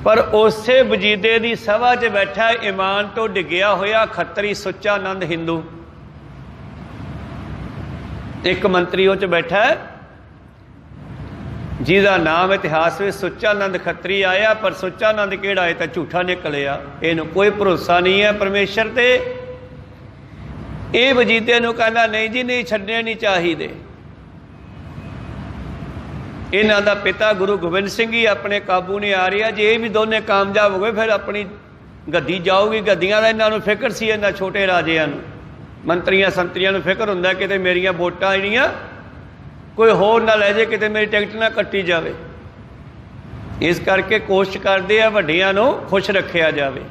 पर उसे वजीदे की सभा च बैठा ईमान तो डिग्या होया खत्तरी सुच्चा नंद हिंदू, एक मंत्री उस बैठा है जिसका नाम इतिहास में सुच्चा नंद खत्तरी आया, पर सुच्चा नंद केड़ा है तो झूठा निकलिया, इनू कोई भरोसा नहीं है परमेश्वर ते। ये वजीदे नूं कहंदा नहीं जी नहीं छड्डने नहीं चाहिए। इन्हां दा पिता गुरु गोबिंद सिंह ही अपने काबू नहीं आ रहा, जे ये भी दोने कामयाब हो गए फिर अपनी गद्दी जाऊगी। गद्दियां दा इन्हां नूं फिक्र सी, इन्हां छोटे राजियां नूं, मंत्रियां संतरियां नूं फिक्र हुंदा किते मेरियां वोटां जिहड़ियां कोई होर ना लै जाए, किते मेरी टिकट ना कट्टी जाए, इस करके कोशिश करते हैं वड्डियां नूं खुश रखिया जाए।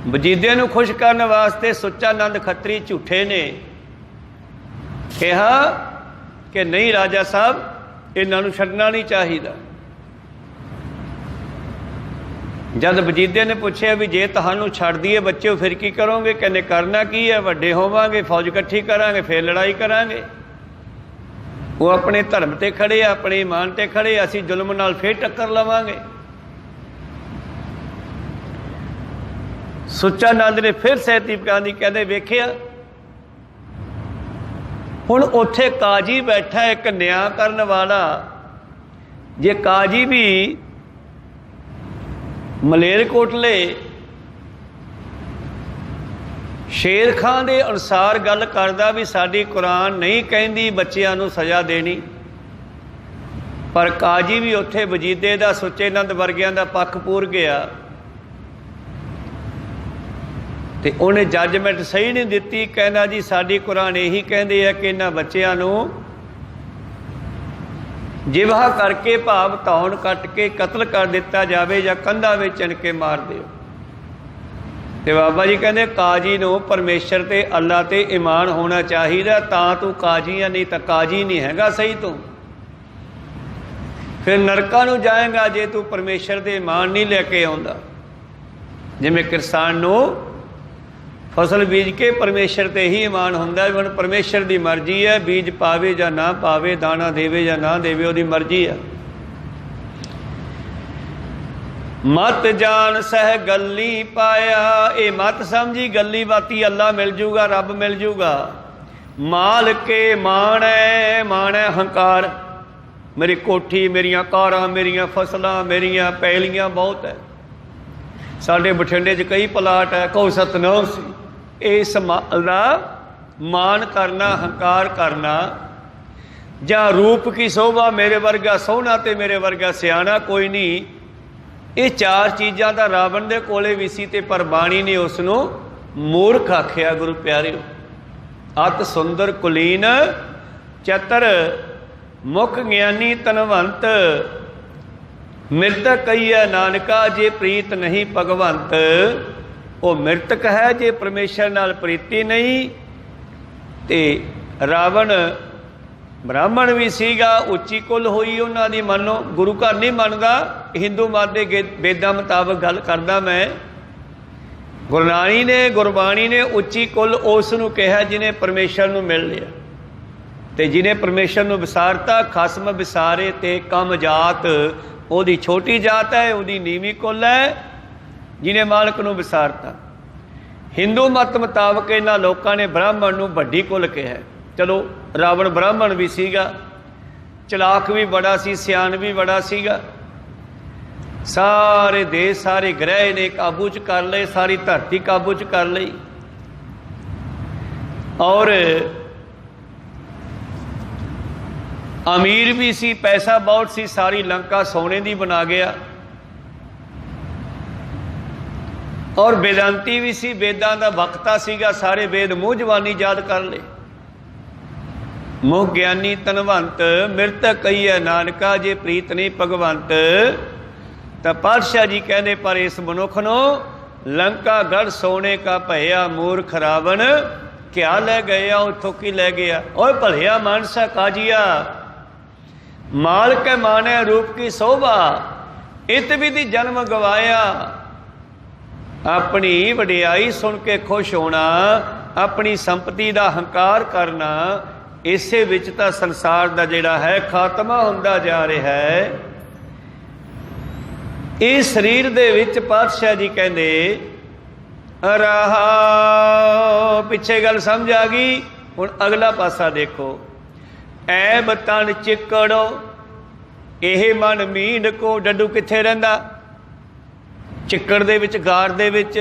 वजीदे नूं खुश करने वास्ते सुच्चा नंद खत्तरी झूठे ने कहा कि नहीं राजा साहब इन्हां नूं छड्डना नहीं चाहिए। जब वजीदे ने पूछा भी जे तुहानूं छड्ड दईए बच्चे फिर की करोगे, कहने करना की है, वड्डे होवांगे, फौज इकट्ठी करांगे, फिर लड़ाई करांगे। वो अपने धर्म ते खड़े, अपने ईमान ते खड़े, असीं जुल्म नाल फिर टक्कर लवांगे। सुच्चा नंद ने फिर सैती गांधी कहते वेखिया हुण उत्थे काजी बैठा एक न्याय करन वाला, जे काजी भी मलेरकोटले शेर खां दे अनुसार गल करदा भी साडी कुरान नहीं कहती बच्चियां नूं सज़ा देनी, पर काजी भी उत्थे वजीदे दा सुच्चे नंद वर्गियां दा पक्ष पूर गया ते उन्हें जजमेंट सही नहीं दिती। कहना जी साडी कुरान यही कहती है कि इन्हां बच्चियां नूं जिबहा करके भाव धौन कट के कतल कर दिता जाए या कंधा में चिण के मार दिओ। ते बाबा जी कहते काजी नूं परमेश्वर ते अल्लाह ते ईमान होना चाहिए, तां तू काजी है, नहीं तो काजी नहीं हैगा सही तू, फिर नरकां नूं जाएगा जे तू परमेश्वर ते ईमान नहीं लैके आउंदा। जिवें किसान नूं फसल बीज के परमेश्वर ते ही ईमान हुंदा, हुण परमेश्वर की मर्जी है, बीज पावे या ना पावे, दाना देवे या ना देवे, उहदी मर्जी है। मत जान सह गली पाया, ये मत समझी गली बाती अल्लाह मिल जूगा, रब मिल जूगा। माल के मान है हंकार, मेरी कोठी, मेरिया कारां, मेरिया फसलां, मेरिया पैलियां बहुत है। साढ़े बठिंडे च कई प्लाट है, कहो सतनाम सी। इस माल का मान करना, हंकार करना, ਜਾਂ रूप की शोभा, मेरे वर्गा सोहना ते मेरे वर्गा सियाना कोई नहीं, ये चार चीज़ां दा रावण दे कोले भी सी ते पर बाणी ने उसनूं मूर्ख आखिया। गुरु प्यारिओ अत सुंदर कुलीन चतर मुख ज्ञानी तनवंत, मृतक कहीए नानका जे प्रीत नहीं भगवंत। वो मृतक है जे परमेश्वर नाल प्रीति नहीं। ते रावण ब्राह्मण भी सीगा, उच्ची कुल होई उन्हां दी, मानो गुरु घर नहीं मनदा, हिंदू मत के वेदां मुताबक गल करदा मैं। गुरनानी ने गुरबाणी ने उच्ची कुल उस नूं कहा जिन्हें परमेश्वर नूं मिल लिया, ते जिन्हें परमेश्वर नूं विसारता खसम विसारे ते कम जात, ओदी छोटी जात है, ओदी नीवी कुल है, जिन्हें मालक नूं विसारता। हिंदू मत मुताबक इन्हां लोकां ने ब्राह्मण नूं वड्डी कुल कहा। चलो रावण ब्राह्मण भी सीगा, चलाक भी बड़ा सी, सियान भी बड़ा सीगा। सारे देश सारे ग्रह ने काबू च कर लए, सारी धरती काबू च कर लई। और अमीर भी सी, पैसा बहुत सी, सारी लंका सोने दी बना गया। और वेदांती भी सी, वेदां दा वक्ता सीगा, सारे वेद मूँह जवानी याद कर ले। मुँह ज्ञानी धनवंत मृतक कही है नानका, जे प्रीत नहीं भगवंत। तो पातशाह जी कहते पर इस मनुख नूं लंका गढ़ सोने का भया, मूर्ख रावण क्या लै गया, उथों की लै गया। ओए भलिया मानसा काजिया, माल के माने रूप की शोभा, इत विधि जन्म गवाया। अपनी वडियाई सुन के खुश होना, अपनी संपत्ति का हंकार करना, इसे विच तां संसार का जिहड़ा है खात्मा हुंदा जा रहा है। इस शरीर दे विच पातशाह जी कहंदे रहा, पिछे गल समझ आ गई। हुण अगला पासा देखो। ऐब तन चिकड़ो यह मन मींड को, डड्डू कित्थे रहिंदा? चिक्कड़ दे विच, गार दे विच।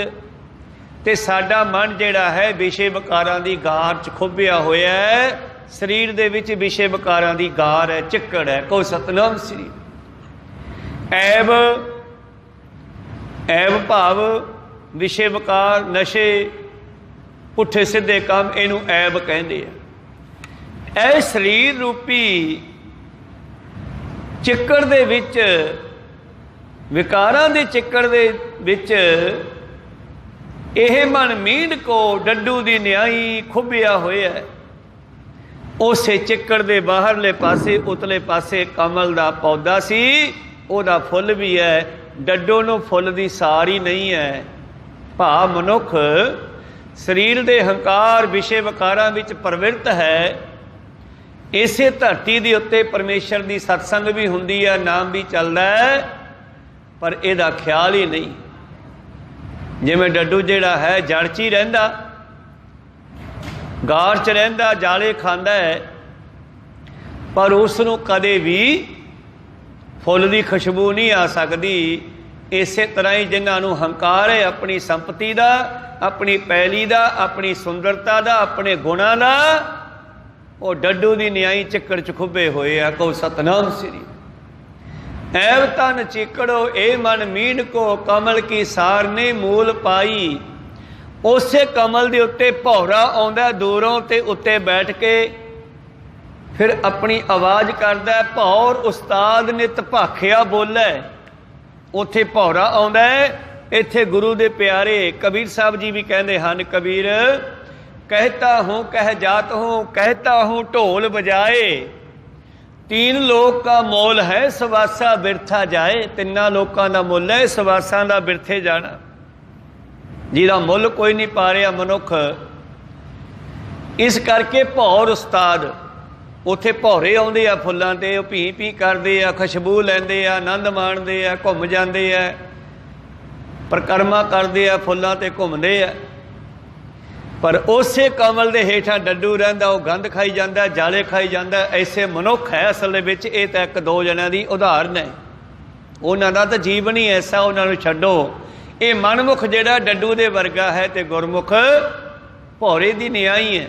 ते साडा मन जिहड़ा है विषे विकारां दी गार च खुभिया होया है। शरीर दे विच विषे विकारां दी गार है, चिक्कड़ है। को सतनाम श्री। ऐब, ऐब भाव विषे विकार, नशे, पुठे सीधे काम, इनू ऐब कहंदे आ। ऐ शरीर रूपी चिक्कड़ दे विच, विकारां दे चिक्कड़ दे विच यह मन मींड को, डड्डू दी न्याई खुभिया होया है। उसे चिक्कड़ दे बाहरले पासे उतले पासे कमल दा पौधा सी, ओदा फुल भी है। डड्डो नूं फुल दी सार ही नहीं है। भाव मनुख शरीर दे हंकार विषे विकारां विच प्रवृत्त है। इसे धरती दे उत्ते परमेश्वर दी सत्संग भी हुंदी है, नाम भी चलदा है, पर इहदा ख्याल ही नहीं। जिवें डड्डू जिहड़ा है जड़ च ही रहिंदा, गार च रहिंदा, जाले खांदा है, पर उसनूं कदे भी फुल की खुशबू नहीं आ सकती। इस तरह ही जिन्हां नूं हंकार है अपनी संपत्ति का, अपनी पैली का, अपनी सुंदरता का, अपने गुणां का, वो डड्डू की न्याई चिक्कड़ च खुभे होए आ। को सतनाम श्री। ऐब तन चिकड़ो ए मन मींड को, कमल की सार ने मूल पाई। उसे कमल के उत्ते भौरा आउंदा दूरों ते उत्ते बैठ के फिर अपनी आवाज़ करदा, भौर उस्ताद नित भाखिया बोलै। उत्थे भौरा आउंदा है। इत्थे गुरु दे प्यारे कबीर साहब जी भी कहते हैं, कबीर कहता हूँ कह जात हूँ, कहता हूँ ढोल बजाए। तीन लोग का मोल है सवासा बिरथा जाए। तिन्ना लोगों का मुल है सवासा का बिरथे जाना। जिहदा मुल कोई नहीं पा रहा मनुख, इस करके भौर उस्ताद उत्थे भौरे आउंदे आ फुल्लां ते, पी पी करदे आ, खुशबू लैंदे आ, आनंद माणदे आ, घुम जांदे आ, परिक्रमा करदे आ, फुल्लां ते घुमदे आ। पर उसे कमल दे हेठां डड्डू रहिंदा, वो गंद खाई जांदा, जाले खाई जांदा। ऐसे मनुख है असल दे विच। इह तां एक दो जणिਆਂ दी उदाहरण है। उन्हां दा तां जीवन ही ऐसा, उन्हां नूं छड्डो। ये मनमुख जिहड़ा डड्डू दे वर्गा है ते गुरमुख भौरे दी न्याई है।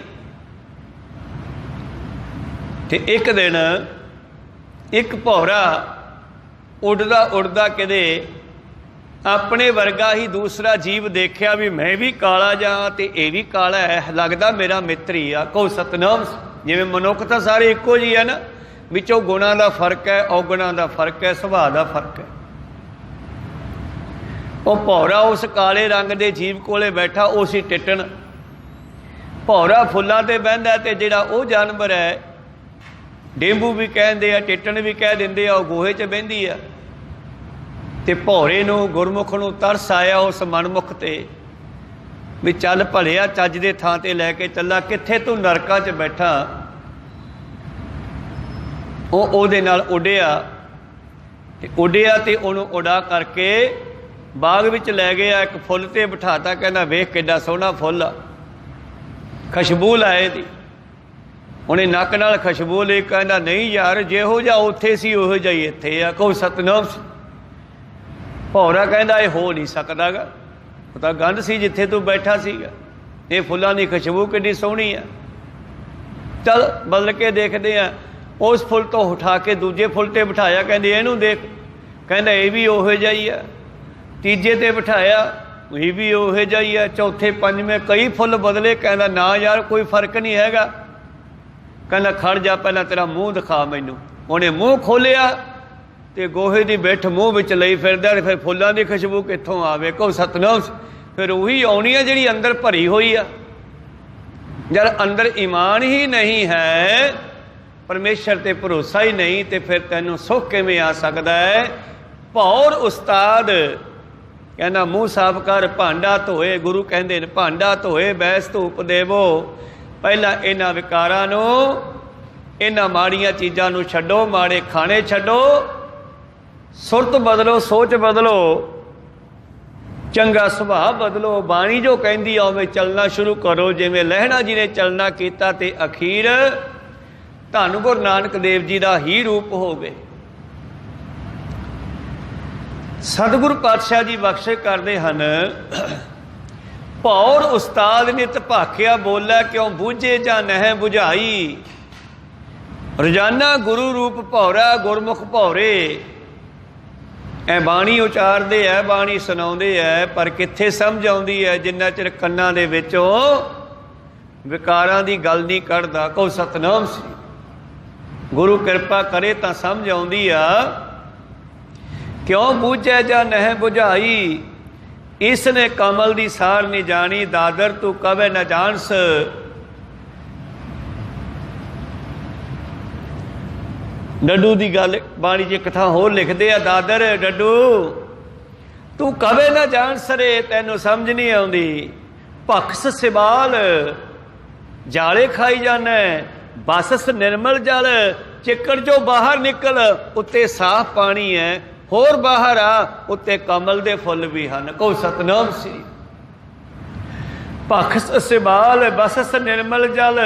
ते एक दिन एक भौरा उड़दा उड़दा किते अपने वर्गा ही दूसरा जीव देखिया भी मैं भी काला जा ते ये भी काला है, लगता मेरा मित्र ही आ। को सतनाम। जिवें मनुख तां सारे इक्को जी है ना, विचों गुणां दा फर्क है, अवगुणां दा फर्क है, सुभाਅ दा फर्क है। वो भौरा उस काले रंग दे जीव कोले बैठा, उसी टिटन। भौरा फुल्लां ते बहिंदा ते जिहड़ा वो जानवर है, डेंबू भी कहते हैं, टिटन भी कह देंगे, वो गोहे च बहिंदी आ। ते भौरे नूं गुरमुख नूं तरस आया उस मनमुख ते भी चल भलिया चज दे थां ते लैके चला, कित्थे तू नरकां च बैठा। वो उहदे नाल उड्डिया ते उहनूं उड़ा करके बाग विच लै गया, एक फुल ते बिठाता, कहना वेख किड्डा सोहना फुल आ, खुशबू लाए दी। उन्हें नक नाल खुशबू ली, कहना नहीं यार जिहो जिहा उत्थे सी उहो जिहा ही इत्थे आ। कहो सतनाम। भौरा कहंदा ये हो नहीं सकदा गा, ਉਹ ਤਾਂ गंढ सी जिथे तू बैठा सीगा, ये फुल्लां दी खुशबू किड्डी सोहनी आ। चल बदल के देखते हैं। उस फुल तो उठा के दूजे फुल ते बिठाया, कहंदे इहनूं देख, कहंदा ये भी उहो जिहा ही आ। तीजे ते बिठाया, ये भी उहो जिहा ही आ। चौथे पंजवें कई फुल बदले, कहंदा ना यार कोई फर्क नहीं हैगा। कहंदा खड़ जा पहला तेरा मूँह दिखा मैनूं। उहने मूँह खोलिया ते गोहे दी बिठ मूँह विच लई फिरदा, फिर फुल्लां दी खुशबू कित्थों आवे। कहो सतनाम। फिर उही आउणी आ जिहड़ी अंदर भरी होई आ। जद अंदर ईमान ही नहीं है, परमेश्वर ते भरोसा ही नहीं, तो फिर तैनूं सुख किवें आ सकदा है। भौर उस्ताद कहना मूँह साफ कर, भांडा धोए। गुरु कहंदे ने भांडा धोए बैस धूप देवो। पहला इन्हां विकारां नूं, इन्हां माड़ियां चीज़ां नूं छड्डो, माड़े खाणे छड्डो, सुरत बदलो, सोच बदलो, चंगा सुभाव बदलो, बाणी जो कहती उवें चलना शुरू करो, जिवें लहणा जी ने चलना किया ते अखीर धन गुरु नानक देव जी का ही रूप हो गए। सतगुरु पातशाह जी बख्शे करते हैं, भौर उस्ताद नित भाखिया बोला, क्यों बूझे जा नह बुझाई। रोजाना गुरु रूप भौरा गुरमुख भौरे। ऐ बाणी उचारते है, बाणी सुनाते है, पर कित्थे समझ आउंदी है जिन्ना चिर कन्नां दे विचों विकारां दी गल नहीं कढ़दा। कहो सतनाम श्री। गुरु कृपा करे तां समझ आउंदी आ। क्यों बूझे जा नह बुझाई, इसने कमल दी सार नहीं जानी, दादर तू कवे न जानस। डड्डू की गल बाणी च कथा होर लिखते आ, दादर डड्डू तू कवे ना जान सरे, तैनू समझ नहीं आउंदी। भखस सिबाल जाले खाई जाना, बसस निर्मल जल, चिक्कड़ चो बाहर निकल, उत्ते साफ पानी है, होर बाहर आ, उत्ते कमल दे फुल भी हैं। कहो सतनाम श्री। भखस सिबाल बसस निर्मल जल,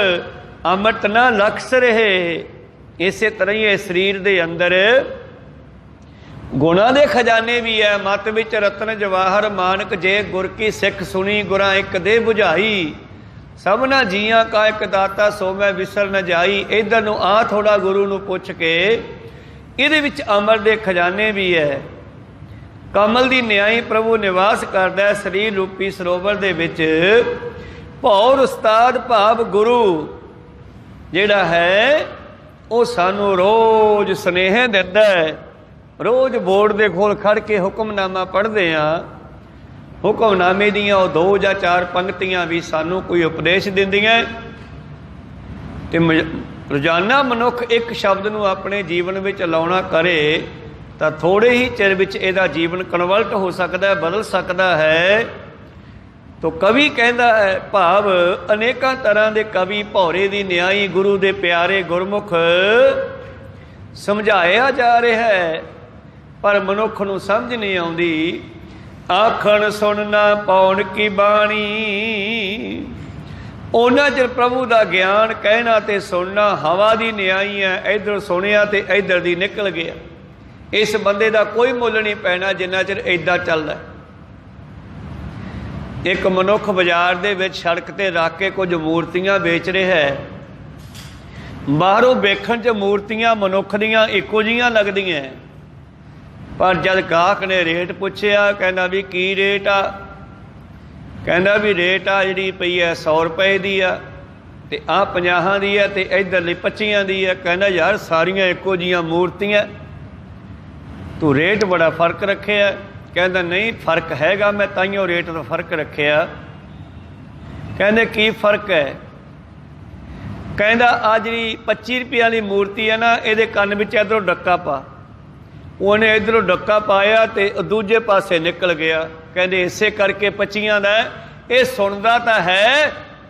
अमृत ना लखस रहे। इसे तरह ही शरीर के अंदर गुणा के खजाने भी है। मत विच रतन जवाहर मानक, जे गुर की सिख सुनी, गुरा एक दे बुझाई। सबना जियां का एक दाता, सो मैं विसर न जाई। इधर नूं आ थोड़ा गुरु नूं पुछ के, इहदे विच अमर दे खजाने भी है। कमल दी न्याई प्रभु निवास करदा है शरीर रूपी सरोवर दे विच। भौर उस्ताद भाव गुरु जिहड़ा है वो सानू रोज़ सुनेहे दिंदा है। रोज़ बोर्ड के कोल खड़ के हुक्मनामा पढ़ते हैं। हुक्मनामे दियां वो 2 या 4 पंक्तियां भी सानू कोई उपदेश दिंदियां। ते रोजाना मनुख एक शब्द नूं अपने जीवन में लाउणा करे तो थोड़े ही चिर विच इहदा जीवन कन्वर्ट हो सकता है, बदल सकता है। तो कवि कहता है, भाव अनेक तरह के कवि भौरे की न्याई गुरु के प्यारे गुरमुख समझाया जा रहा है, पर मनुख नूं समझ नहीं आउंदी। आखण सुनना पौन की बाणी, उन्ना चिर प्रभु का ज्ञान कहना ते सुनना हवा की न्याई है। इधर सुनिया तो इधर दी निकल गया। इस बंदे का कोई मुल नहीं पैना जिन्ना चिर इदा चलता है। एक मनुख बाजार दे विच सड़क ते रख के कुछ मूर्तियां बेच रहा है। बाहरों वेखण च मूर्तियां मनुख दियां इक्को जिहियां लगदियां, पर जद गाहक ने रेट पुछया, कहना भी की रेट आ, कहना भी रेट आ जिहड़ी पई है 100 रुपए दी आ, ते आ 50 दी है, ते इधरली 25 दी है। कहना यार सारियां इक्को जिहियां मूर्तियां, तू रेट बड़ा फर्क रखे है। कहता नहीं फर्क हैगा, मैं ताइयों रेट का फर्क रखिया। कहते की फर्क है? कहता आ जी 25 रुपये वाली मूर्ति है ना, ये कन में इधरों डक्का पा। उन्हें इधरों डक्का पाया तो दूजे पासे निकल गया। कहते इसे करके 25 का ये सुनता तो है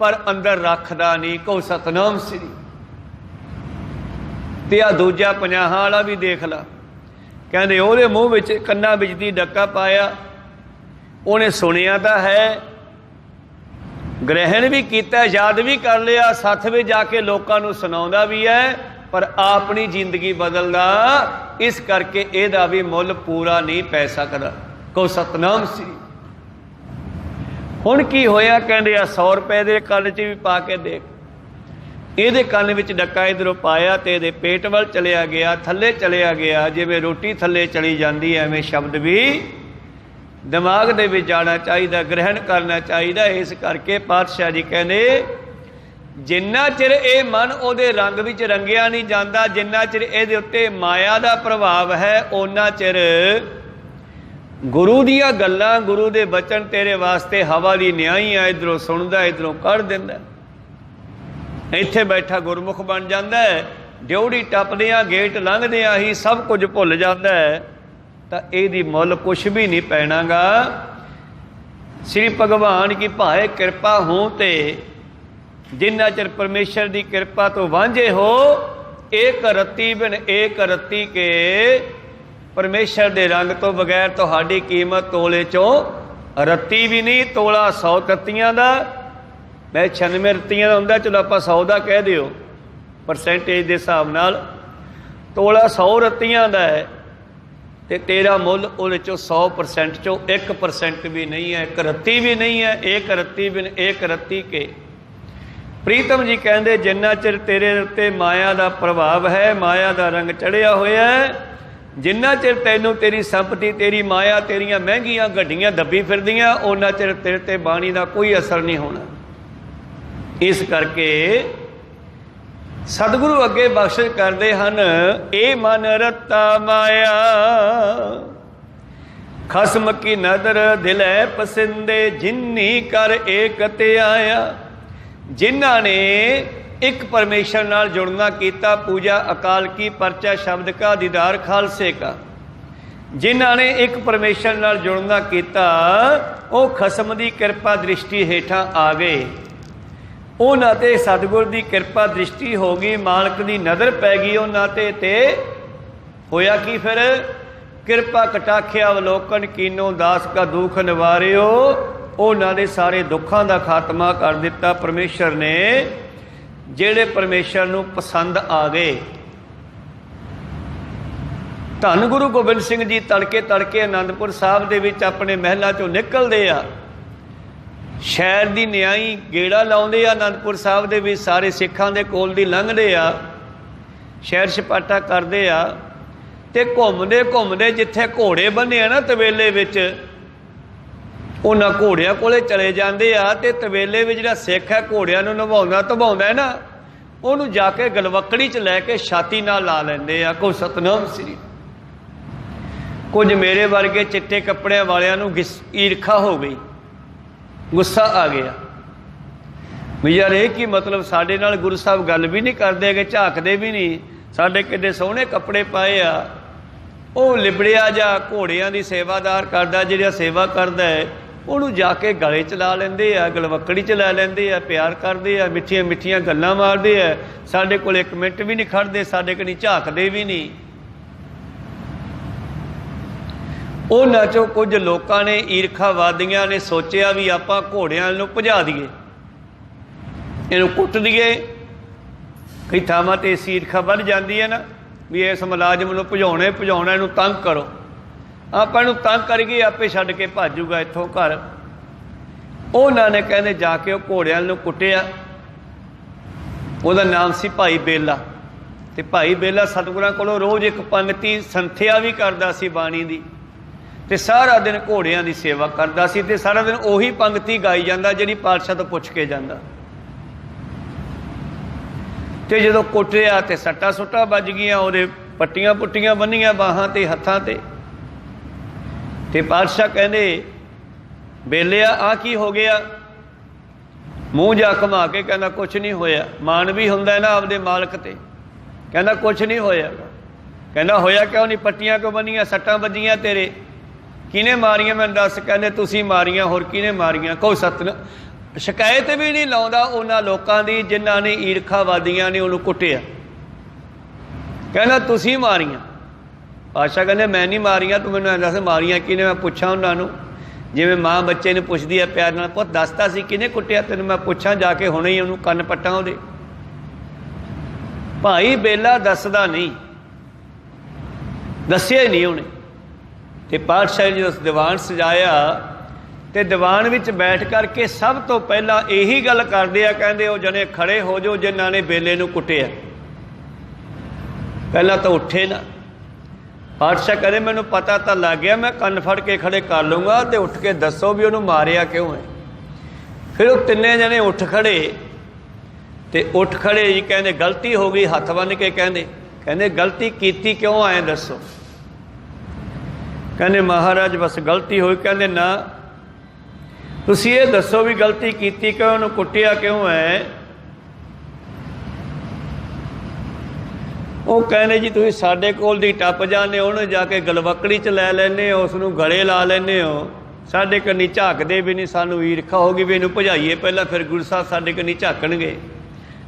पर अंदर रखता नहीं। कहो सतनाम श्री। ते आ दूजा 50 वाला भी देख ला। कहते ਉਹਦੇ ਮੂੰਹ ਵਿੱਚ ਕੰਨਾਂ ਵਿੱਚ ਦੀ ਡੱਕਾ ਪਾਇਆ ਉਹਨੇ ਸੁਣਿਆ ਤਾਂ ਹੈ, ਗ੍ਰਹਿਣ ਵੀ ਕੀਤਾ, ਯਾਦ ਵੀ ਕਰ ਲਿਆ, ਸੱਥ ਵਿੱਚ ਜਾ ਕੇ ਲੋਕਾਂ ਨੂੰ ਸੁਣਾਉਂਦਾ ਵੀ ਹੈ, ਪਰ ਆਪਣੀ ਜ਼ਿੰਦਗੀ ਬਦਲਦਾ। ਇਸ ਕਰਕੇ ਇਹਦਾ ਵੀ ਮੁੱਲ ਪੂਰਾ ਨਹੀਂ ਪੈ ਸਕਦਾ। ਕੋ ਸਤਨਾਮ ਸ੍ਰੀ। ਹੁਣ ਕੀ ਹੋਇਆ? ਕਹਿੰਦੇ ਆ 100 ਰੁਪਏ ਦੇ ਕੰਨ 'ਚ ਵੀ ਪਾ ਕੇ ਦੇਖ। ਇਹਦੇ ਕੰਨ ਵਿੱਚ ਡੱਕਾ ਇੱਧਰੋਂ ਪਾਇਆ ਤੇ ਇਹਦੇ ਪੇਟ ਵੱਲ ਚਲਿਆ ਗਿਆ, ਥੱਲੇ ਚਲਿਆ ਗਿਆ। ਜਿਵੇਂ ਰੋਟੀ ਥੱਲੇ ਚਲੀ ਜਾਂਦੀ ਐਵੇਂ ਸ਼ਬਦ ਵੀ ਦਿਮਾਗ ਦੇ ਵਿੱਚ ਜਾਣਾ ਚਾਹੀਦਾ, ਗ੍ਰਹਿਣ ਕਰਨਾ ਚਾਹੀਦਾ। ਇਸ ਕਰਕੇ ਪਾਤਸ਼ਾਹ ਜੀ ਕਹਿੰਦੇ ਜਿੰਨਾ ਚਿਰ ਇਹ ਮਨ ਉਹਦੇ ਰੰਗ ਵਿੱਚ ਰੰਗਿਆ ਨਹੀਂ ਜਾਂਦਾ, ਜਿੰਨਾ ਚਿਰ ਇਹਦੇ ਉੱਤੇ ਮਾਇਆ ਦਾ ਪ੍ਰਭਾਵ ਹੈ, ਓਨਾ ਚਿਰ ਗੁਰੂ ਦੀਆਂ ਗੱਲਾਂ, ਗੁਰੂ ਦੇ ਬਚਨ ਤੇਰੇ ਵਾਸਤੇ ਹਵਾ ਦੀ ਨਿਆਈ ਆ। ਇੱਧਰੋਂ ਸੁਣਦਾ, ਇੱਧਰੋਂ ਕੱਢ ਦਿੰਦਾ। ਇੱਥੇ ਬੈਠਾ ਗੁਰਮੁਖ ਬਣ ਜਾਂਦਾ ਹੈ। ਡਿਉੜੀ ਟੱਪਦਿਆਂ, ਗੇਟ ਲੰਘਦਿਆਂ ਹੀ ਸਭ ਕੁਝ ਭੁੱਲ ਜਾਂਦਾ ਹੈ। ਤਾਂ ਇਹਦੀ ਮੁੱਲ ਕੁਛ ਵੀ ਨਹੀਂ ਪੈਣਾਗਾ। ਸ੍ਰੀ ਭਗਵਾਨ ਕੀ ਭਾਏ ਕਿਰਪਾ ਹੋ ਤੇ ਜਿੰਨਾ ਚਿਰ ਪਰਮੇਸ਼ਰ ਦੀ ਕਿਰਪਾ ਤੋਂ ਵਾਂਝੇ ਹੋ, ਏਕ ਰੱਤੀ ਬਿਨ ਏਕ ਰੱਤੀ ਕੇ, ਪਰਮੇਸ਼ਰ ਦੇ ਰੰਗ ਤੋਂ ਬਗੈਰ ਤੁਹਾਡੀ ਕੀਮਤ ਤੋਲੇ 'ਚੋਂ ਰੱਤੀ ਵੀ ਨਹੀਂ। ਤੋਲਾ 100 ਰੱਤੀਆਂ ਦਾ, ਮੈਂ 96 ਰੱਤੀਆਂ ਦਾ ਹੁੰਦਾ, ਚਲੋ ਆਪਾਂ 100 ਦਾ ਕਹਿ ਦਿਓ ਪਰਸੈਂਟੇਜ ਦੇ ਹਿਸਾਬ ਨਾਲ। ਤੋਲਾ 100 ਰੱਤੀਆਂ ਦਾ ਹੈ ਤੇ ਤੇਰਾ ਮੁੱਲ ਉਹਦੇ 'ਚੋਂ 100% 'ਚੋਂ 1% ਵੀ ਨਹੀਂ ਹੈ, 1 ਰੱਤੀ ਵੀ ਨਹੀਂ ਹੈ। ਏਕ ਰੱਤੀ ਬਿਨ ਏਕ ਰੱਤੀ ਕੇ। ਪ੍ਰੀਤਮ ਜੀ ਕਹਿੰਦੇ ਜਿੰਨਾ ਚਿਰ ਤੇਰੇ ਉੱਤੇ ਮਾਇਆ ਦਾ ਪ੍ਰਭਾਵ ਹੈ, ਮਾਇਆ ਦਾ ਰੰਗ ਚੜ੍ਹਿਆ ਹੋਇਆ ਹੈ, ਜਿੰਨਾ ਚਿਰ ਤੈਨੂੰ ਤੇਰੀ ਸੰਪਤੀ, ਤੇਰੀ ਮਾਇਆ, ਤੇਰੀਆਂ ਮਹਿੰਗੀਆਂ ਗੱਡੀਆਂ ਦੱਬੀ ਫਿਰਦੀਆਂ, ਉਹਨਾਂ ਚਿਰ ਤੇਰੇ ਤੇ ਬਾਣੀ ਦਾ ਕੋਈ ਅਸਰ ਨਹੀਂ ਹੋਣਾ। ਇਸ ਕਰਕੇ ਸਤਿਗੁਰੂ ਅੱਗੇ ਬਖਸ਼ਿਸ਼ ਕਰਦੇ ਹਨ, ਇਹ ਮਨ ਰੱਤਾ ਮਾਇਆ ਖਸਮ ਕੀ ਨਦਰ ਦਿਲੇ ਪਸੰਦੇ, ਜਿੰਨੀ ਕਰ ਏਕ ਤੇ ਆਇਆ। ਜਿਨ੍ਹਾਂ ਨੇ ਇੱਕ ਪਰਮੇਸ਼ਰ ਨਾਲ ਜੁੜਨਾ ਕੀਤਾ, ਪੂਜਾ ਅਕਾਲ ਕੀ ਪਰਚਾ ਸ਼ਬਦ ਕਾ ਦੀਦਾਰ ਖਾਲਸੇ ਕਾ। ਜਿਨ੍ਹਾਂ ਨੇ ਇੱਕ ਪਰਮੇਸ਼ਰ ਨਾਲ ਜੁੜਨਾ ਕੀਤਾ, ਉਹ ਖਸਮ ਦੀ ਕਿਰਪਾ ਦ੍ਰਿਸ਼ਟੀ ਹੇਠਾਂ ਆ ਗਏ। ਉਹਨਾਂ ਤੇ ਸਤਿਗੁਰ ਦੀ ਕਿਰਪਾ ਦ੍ਰਿਸ਼ਟੀ ਹੋ ਗਈ, ਮਾਲਕ ਦੀ ਨਜ਼ਰ ਪੈ ਗਈ ਉਹਨਾਂ ਤੇ ਹੋਇਆ ਕੀ ਫਿਰ? ਕਿਰਪਾ ਕਟਾਖਿਆ ਅਵਲੋਕਨ ਕੀਨੋ, ਦਾਸ ਕਾ ਦੁੱਖ ਨਿਵਾਰਿਓ। ਉਹਨਾਂ ਦੇ ਸਾਰੇ ਦੁੱਖਾਂ ਦਾ ਖਾਤਮਾ ਕਰ ਦਿੱਤਾ ਪਰਮੇਸ਼ਰ ਨੇ, ਜਿਹੜੇ ਪਰਮੇਸ਼ਰ ਨੂੰ ਪਸੰਦ ਆ ਗਏ। ਧੰਨ ਗੁਰੂ ਗੋਬਿੰਦ ਸਿੰਘ ਜੀ ਤੜਕੇ ਤੜਕੇ ਆਨੰਦਪੁਰ ਸਾਹਿਬ ਦੇ ਵਿੱਚ ਆਪਣੇ ਮਹਿਲਾਂ 'ਚੋਂ ਨਿਕਲਦੇ ਆ, ਸ਼ਹਿਰ ਦੀ ਨਿਆਈ ਗੇੜਾ ਲਾਉਂਦੇ ਆ। ਆਨੰਦਪੁਰ ਸਾਹਿਬ ਦੇ ਵਿੱਚ ਸਾਰੇ ਸਿੱਖਾਂ ਦੇ ਕੋਲ ਦੀ ਲੰਘਦੇ ਆ, ਸ਼ਹਿਰ ਸਪਾਟਾ ਕਰਦੇ ਆ ਤੇ ਘੁੰਮਦੇ ਘੁੰਮਦੇ ਜਿੱਥੇ ਘੋੜੇ ਬੰਨੇ ਆ ਨਾ ਤਵੇਲੇ ਵਿੱਚ, ਉਹਨਾਂ ਘੋੜਿਆਂ ਕੋਲੇ ਚਲੇ ਜਾਂਦੇ ਆ। ਤੇ ਤਵੇਲੇ ਵਿੱਚ ਜਿਹੜਾ ਸਿੱਖ ਹੈ ਘੋੜਿਆਂ ਨੂੰ ਧਵਾਉਂਦਾ ਹੈ ਨਾ, ਉਹਨੂੰ ਜਾ ਕੇ ਗਲਵੱਕੜੀ 'ਚ ਲੈ ਕੇ ਛਾਤੀ ਨਾਲ ਲਾ ਲੈਂਦੇ ਆ। ਕੋਈ ਸਤਨਾਮ ਸ੍ਰੀ। ਕੁਝ ਮੇਰੇ ਵਰਗੇ ਚਿੱਟੇ ਕੱਪੜਿਆਂ ਵਾਲਿਆਂ ਨੂੰ ਈਰਖਾ ਹੋ ਗਈ, ਗੁੱਸਾ ਆ ਗਿਆ ਵੀ ਯਾਰ ਇਹ ਕੀ ਮਤਲਬ, ਸਾਡੇ ਨਾਲ ਗੁਰੂ ਸਾਹਿਬ ਗੱਲ ਵੀ ਨਹੀਂ ਕਰਦੇ ਹੈਗੇ, ਝਾਕਦੇ ਵੀ ਨਹੀਂ, ਸਾਡੇ ਕਿੱਡੇ ਸੋਹਣੇ ਕੱਪੜੇ ਪਾਏ ਆ। ਉਹ ਲਿਬੜਿਆ ਜਾਂ ਘੋੜਿਆਂ ਦੀ ਸੇਵਾਦਾਰ ਕਰਦਾ, ਜਿਹੜਾ ਸੇਵਾ ਕਰਦਾ ਹੈ, ਉਹਨੂੰ ਜਾ ਕੇ ਗਲੇ 'ਚ ਲਾ ਲੈਂਦੇ ਆ, ਗਲਵੱਕੜੀ 'ਚ ਲੈ ਲੈਂਦੇ ਆ, ਪਿਆਰ ਕਰਦੇ ਆ, ਮਿੱਠੀਆਂ ਮਿੱਠੀਆਂ ਗੱਲਾਂ ਮਾਰਦੇ ਆ। ਸਾਡੇ ਕੋਲ 1 ਮਿੰਟ ਵੀ ਨਹੀਂ ਖੜ੍ਹਦੇ, ਸਾਡੇ ਕਨੀ ਝਾਕਦੇ ਵੀ ਨਹੀਂ। ਉਹਨਾਂ 'ਚੋਂ ਕੁਝ ਲੋਕਾਂ ਨੇ, ਈਰਖਾਵਾਦੀਆਂ ਨੇ ਸੋਚਿਆ ਵੀ ਆਪਾਂ ਘੋੜਿਆਂ ਨੂੰ ਭਜਾ ਦਈਏ, ਇਹਨੂੰ ਕੁੱਟ ਦਈਏ। ਕਈ ਥਾਵਾਂ 'ਤੇ ਈਰਖਾ ਵੱਧ ਜਾਂਦੀ ਹੈ ਨਾ ਵੀ ਇਸ ਮੁਲਾਜ਼ਮ ਨੂੰ ਭਜਾਉਣਾ, ਇਹਨੂੰ ਤੰਗ ਕਰੋ, ਆਪਾਂ ਇਹਨੂੰ ਤੰਗ ਕਰੀਏ, ਆਪੇ ਛੱਡ ਕੇ ਭੱਜੂਗਾ ਇੱਥੋਂ ਘਰ। ਉਹਨਾਂ ਨੇ ਕਹਿੰਦੇ ਜਾ ਕੇ ਉਹ ਘੋੜਿਆਂ ਨੂੰ ਕੁੱਟਿਆ। ਉਹਦਾ ਨਾਮ ਸੀ ਭਾਈ ਬੇਲਾ। ਤੇ ਭਾਈ ਬੇਲਾ ਸਤਿਗੁਰਾਂ ਕੋਲੋਂ ਰੋਜ਼ ਇੱਕ ਪੰਗਤੀ ਸੰਥਿਆ ਵੀ ਕਰਦਾ ਸੀ ਬਾਣੀ ਦੀ, ਤੇ ਸਾਰਾ ਦਿਨ ਘੋੜਿਆਂ ਦੀ ਸੇਵਾ ਕਰਦਾ ਸੀ, ਤੇ ਸਾਰਾ ਦਿਨ ਉਹੀ ਪੰਗਤੀ ਗਾਈ ਜਾਂਦਾ ਜਿਹੜੀ ਪਾਤਸ਼ਾਹ ਤੋਂ ਪੁੱਛ ਕੇ ਜਾਂਦਾ। ਤੇ ਜਦੋਂ ਕੁੱਟਿਆ ਤੇ ਸੱਟਾਂ ਸੁੱਟਾਂ ਵੱਜ ਗਈਆਂ, ਉਹਦੇ ਪੱਟੀਆਂ ਪੁੱਟੀਆਂ ਬੰਨੀਆਂ ਬਾਹਾਂ ਤੇ ਹੱਥਾਂ ਤੇ। ਤੇ ਪਾਤਸ਼ਾਹ ਕਹਿੰਦੇ ਬੇਲਿਆ ਆ ਕੀ ਹੋ ਗਿਆ? ਮੂੰਹ ਜਾ ਘੁਮਾ ਕੇ ਕਹਿੰਦਾ ਕੁਛ ਨਹੀਂ ਹੋਇਆ। ਮਾਣ ਵੀ ਹੁੰਦਾ ਨਾ ਆਪਦੇ ਮਾਲਕ ਤੇ। ਕਹਿੰਦਾ ਕੁਛ ਨਹੀਂ ਹੋਇਆ। ਕਹਿੰਦਾ ਹੋਇਆ ਕਿਉਂ ਨਹੀਂ? ਪੱਟੀਆਂ ਕਿਉਂ ਬੰਨੀਆਂ? ਸੱਟਾਂ ਵੱਜੀਆਂ ਤੇਰੇ, ਕਿਹਨੇ ਮਾਰੀਆਂ ਮੈਨੂੰ ਦੱਸ। ਕਹਿੰਦੇ ਤੁਸੀਂ ਮਾਰੀਆਂ, ਹੋਰ ਕਿਹਨੇ ਮਾਰੀਆਂ? ਕੋਈ ਸ਼ਿਕਾਇਤ ਵੀ ਨਹੀਂ ਲਾਉਂਦਾ ਉਹਨਾਂ ਲੋਕਾਂ ਦੀ ਜਿਨ੍ਹਾਂ ਨੇ ਈਰਖਾਵਾਦੀਆਂ ਨੇ ਉਹਨੂੰ ਕੁੱਟਿਆ। ਕਹਿੰਦਾ ਤੁਸੀਂ ਮਾਰੀਆਂ। ਪਾਤਸ਼ਾਹ ਕਹਿੰਦੇ ਮੈਂ ਨਹੀਂ ਮਾਰੀਆਂ, ਤੂੰ ਮੈਨੂੰ ਦੱਸ ਮਾਰੀਆਂ ਕਿਹਨੇ? ਮੈਂ ਪੁੱਛਾਂ ਉਹਨਾਂ ਨੂੰ। जिवें माँ बच्चे नूं पुछदी है प्यार नाल, पुੱਤ दसदा सी किहने कुੱਟਿਆ तैनूं, मैं पुछां जाके हुणे ही ਉਹਨੂੰ ਕੰਨ पट्टां ਉਹਦੇ। भाई बेला दसदा नहीं, दस्सिया ही नहीं ਉਹਨੇ। ਤੇ ਪਾਤਸ਼ਾਹ जी उस दीवान सजाया तो दीवान विच बैठ करके सब तो पहला यही गल करदे आ, कहंदे ओ जने खड़े हो जाओ जिन्हां ने बेले नूं कुੱਟਿਆ। पहला तो उठे ना। पातशाह कहते मैनू पता तो लग गया, मैं कन्न फड़ के खड़े कर लूँगा, तो उठ के दसो भी उन्होंने मारिया क्यों है। फिर वो तिन्ने जने उठ खड़े, तो उठ खड़े जी कहते गलती हो गई, हथ बन के कहते गलती कीती क्यों आए दसो। कहते महाराज बस गलती हुई। कहते ना तुसी ये दसो भी गलती कीती क्यों, उन्होंने कुੱਟਿਆ क्यों है। वो कहने जी तुसीं साडे कोल दी टप जाने हो, उन्हें जाके गलवकड़ी च लै लैने हो, उसनूं गले ला लैने हो, साडे कन्नी झाकदे भी नहीं, सानूं ईरखा होगी भी इनूं भजाइए पहला फिर गुरु साहब साडे कन्नी झाकणगे।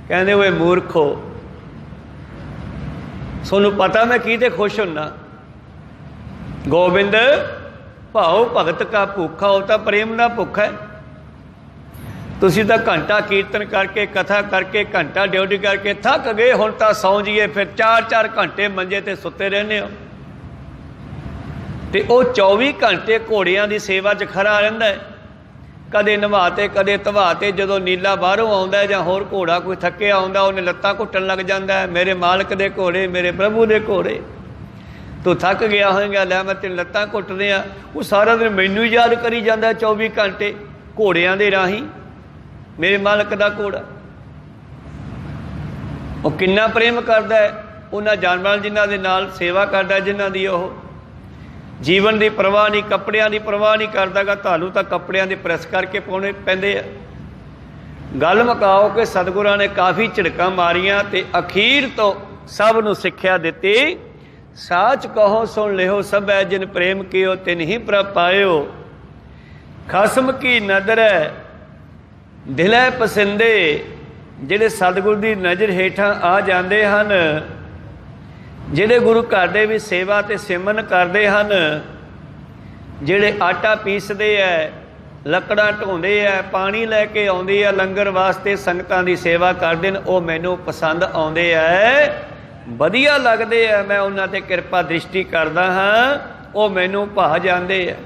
कहंदे ओए मूर्खो, सोनू पता मैं किहते खुश हुन्ना। गोबिंद भाओ भगत का भूखा हो तो प्रेम का भुख है। तुसीं तां घंटा कीर्तन करके कथा करके घंटा ड्यूटी करके थक गए, हुण तां सौ जाइए, फिर 4-4 घंटे मंजे ते सुते रहने हो। ते वो 24 घंटे घोड़ियां दी सेवा च खड़ा रहिंदा है, कदे नवाते कदे धवाते। जदों नीला बाहरों आउंदा है जां होर घोड़ा कोई थक्किया आउंदा, उहने लत्तां घुੱਟਣ लग जांदा है, मेरे मालक दे घोड़े, मेरे प्रभु दे घोड़े, तू थक गया होएगा, लै मैं तेन लत्तां घुੱਟ दियां। वो सारा दिन मैनू याद करी जांदा 24 घंटे घोड़ियां दे राही, मेरे मालक का घोड़ा। वो किन्ना प्रेम करता है उन्होंने जानवरों जिन्हों के नाल सेवा करता है, जिन्हों की वो जीवन की परवाह नहीं, कपड़िया की परवाह नहीं करता गा। तुहानूं तां कपड़िया की प्रेस करके पाने पैंदे आ। गल मुकाओ कि सतगुरां ने काफ़ी झिड़कां मारियां ते अखीर तो सब नूं सिक्ख्या दित्ती, साच कहो सुन लिहो सब है, जिन प्रेम कियो तिन ही प्रभ पायो। खसम की नदर है दिलै पसिंदे, जिहड़े सतगुर की नज़र हेठां आ जाते हैं, जिहड़े गुरु घर दे भी सेवा ते सिमरन करते हैं, जिहड़े आटा पीसते है, लकड़ां ढोंदे है, पानी लैके आउंदे है, लंगर वास्ते संगतां दी सेवा करदे ने, वो मैनूं पसंद आउंदे है, वधिया लगदे है। मैं उन्हां ते किरपा दृष्टि करदा हाँ, वो मैनूं भा जांदे है।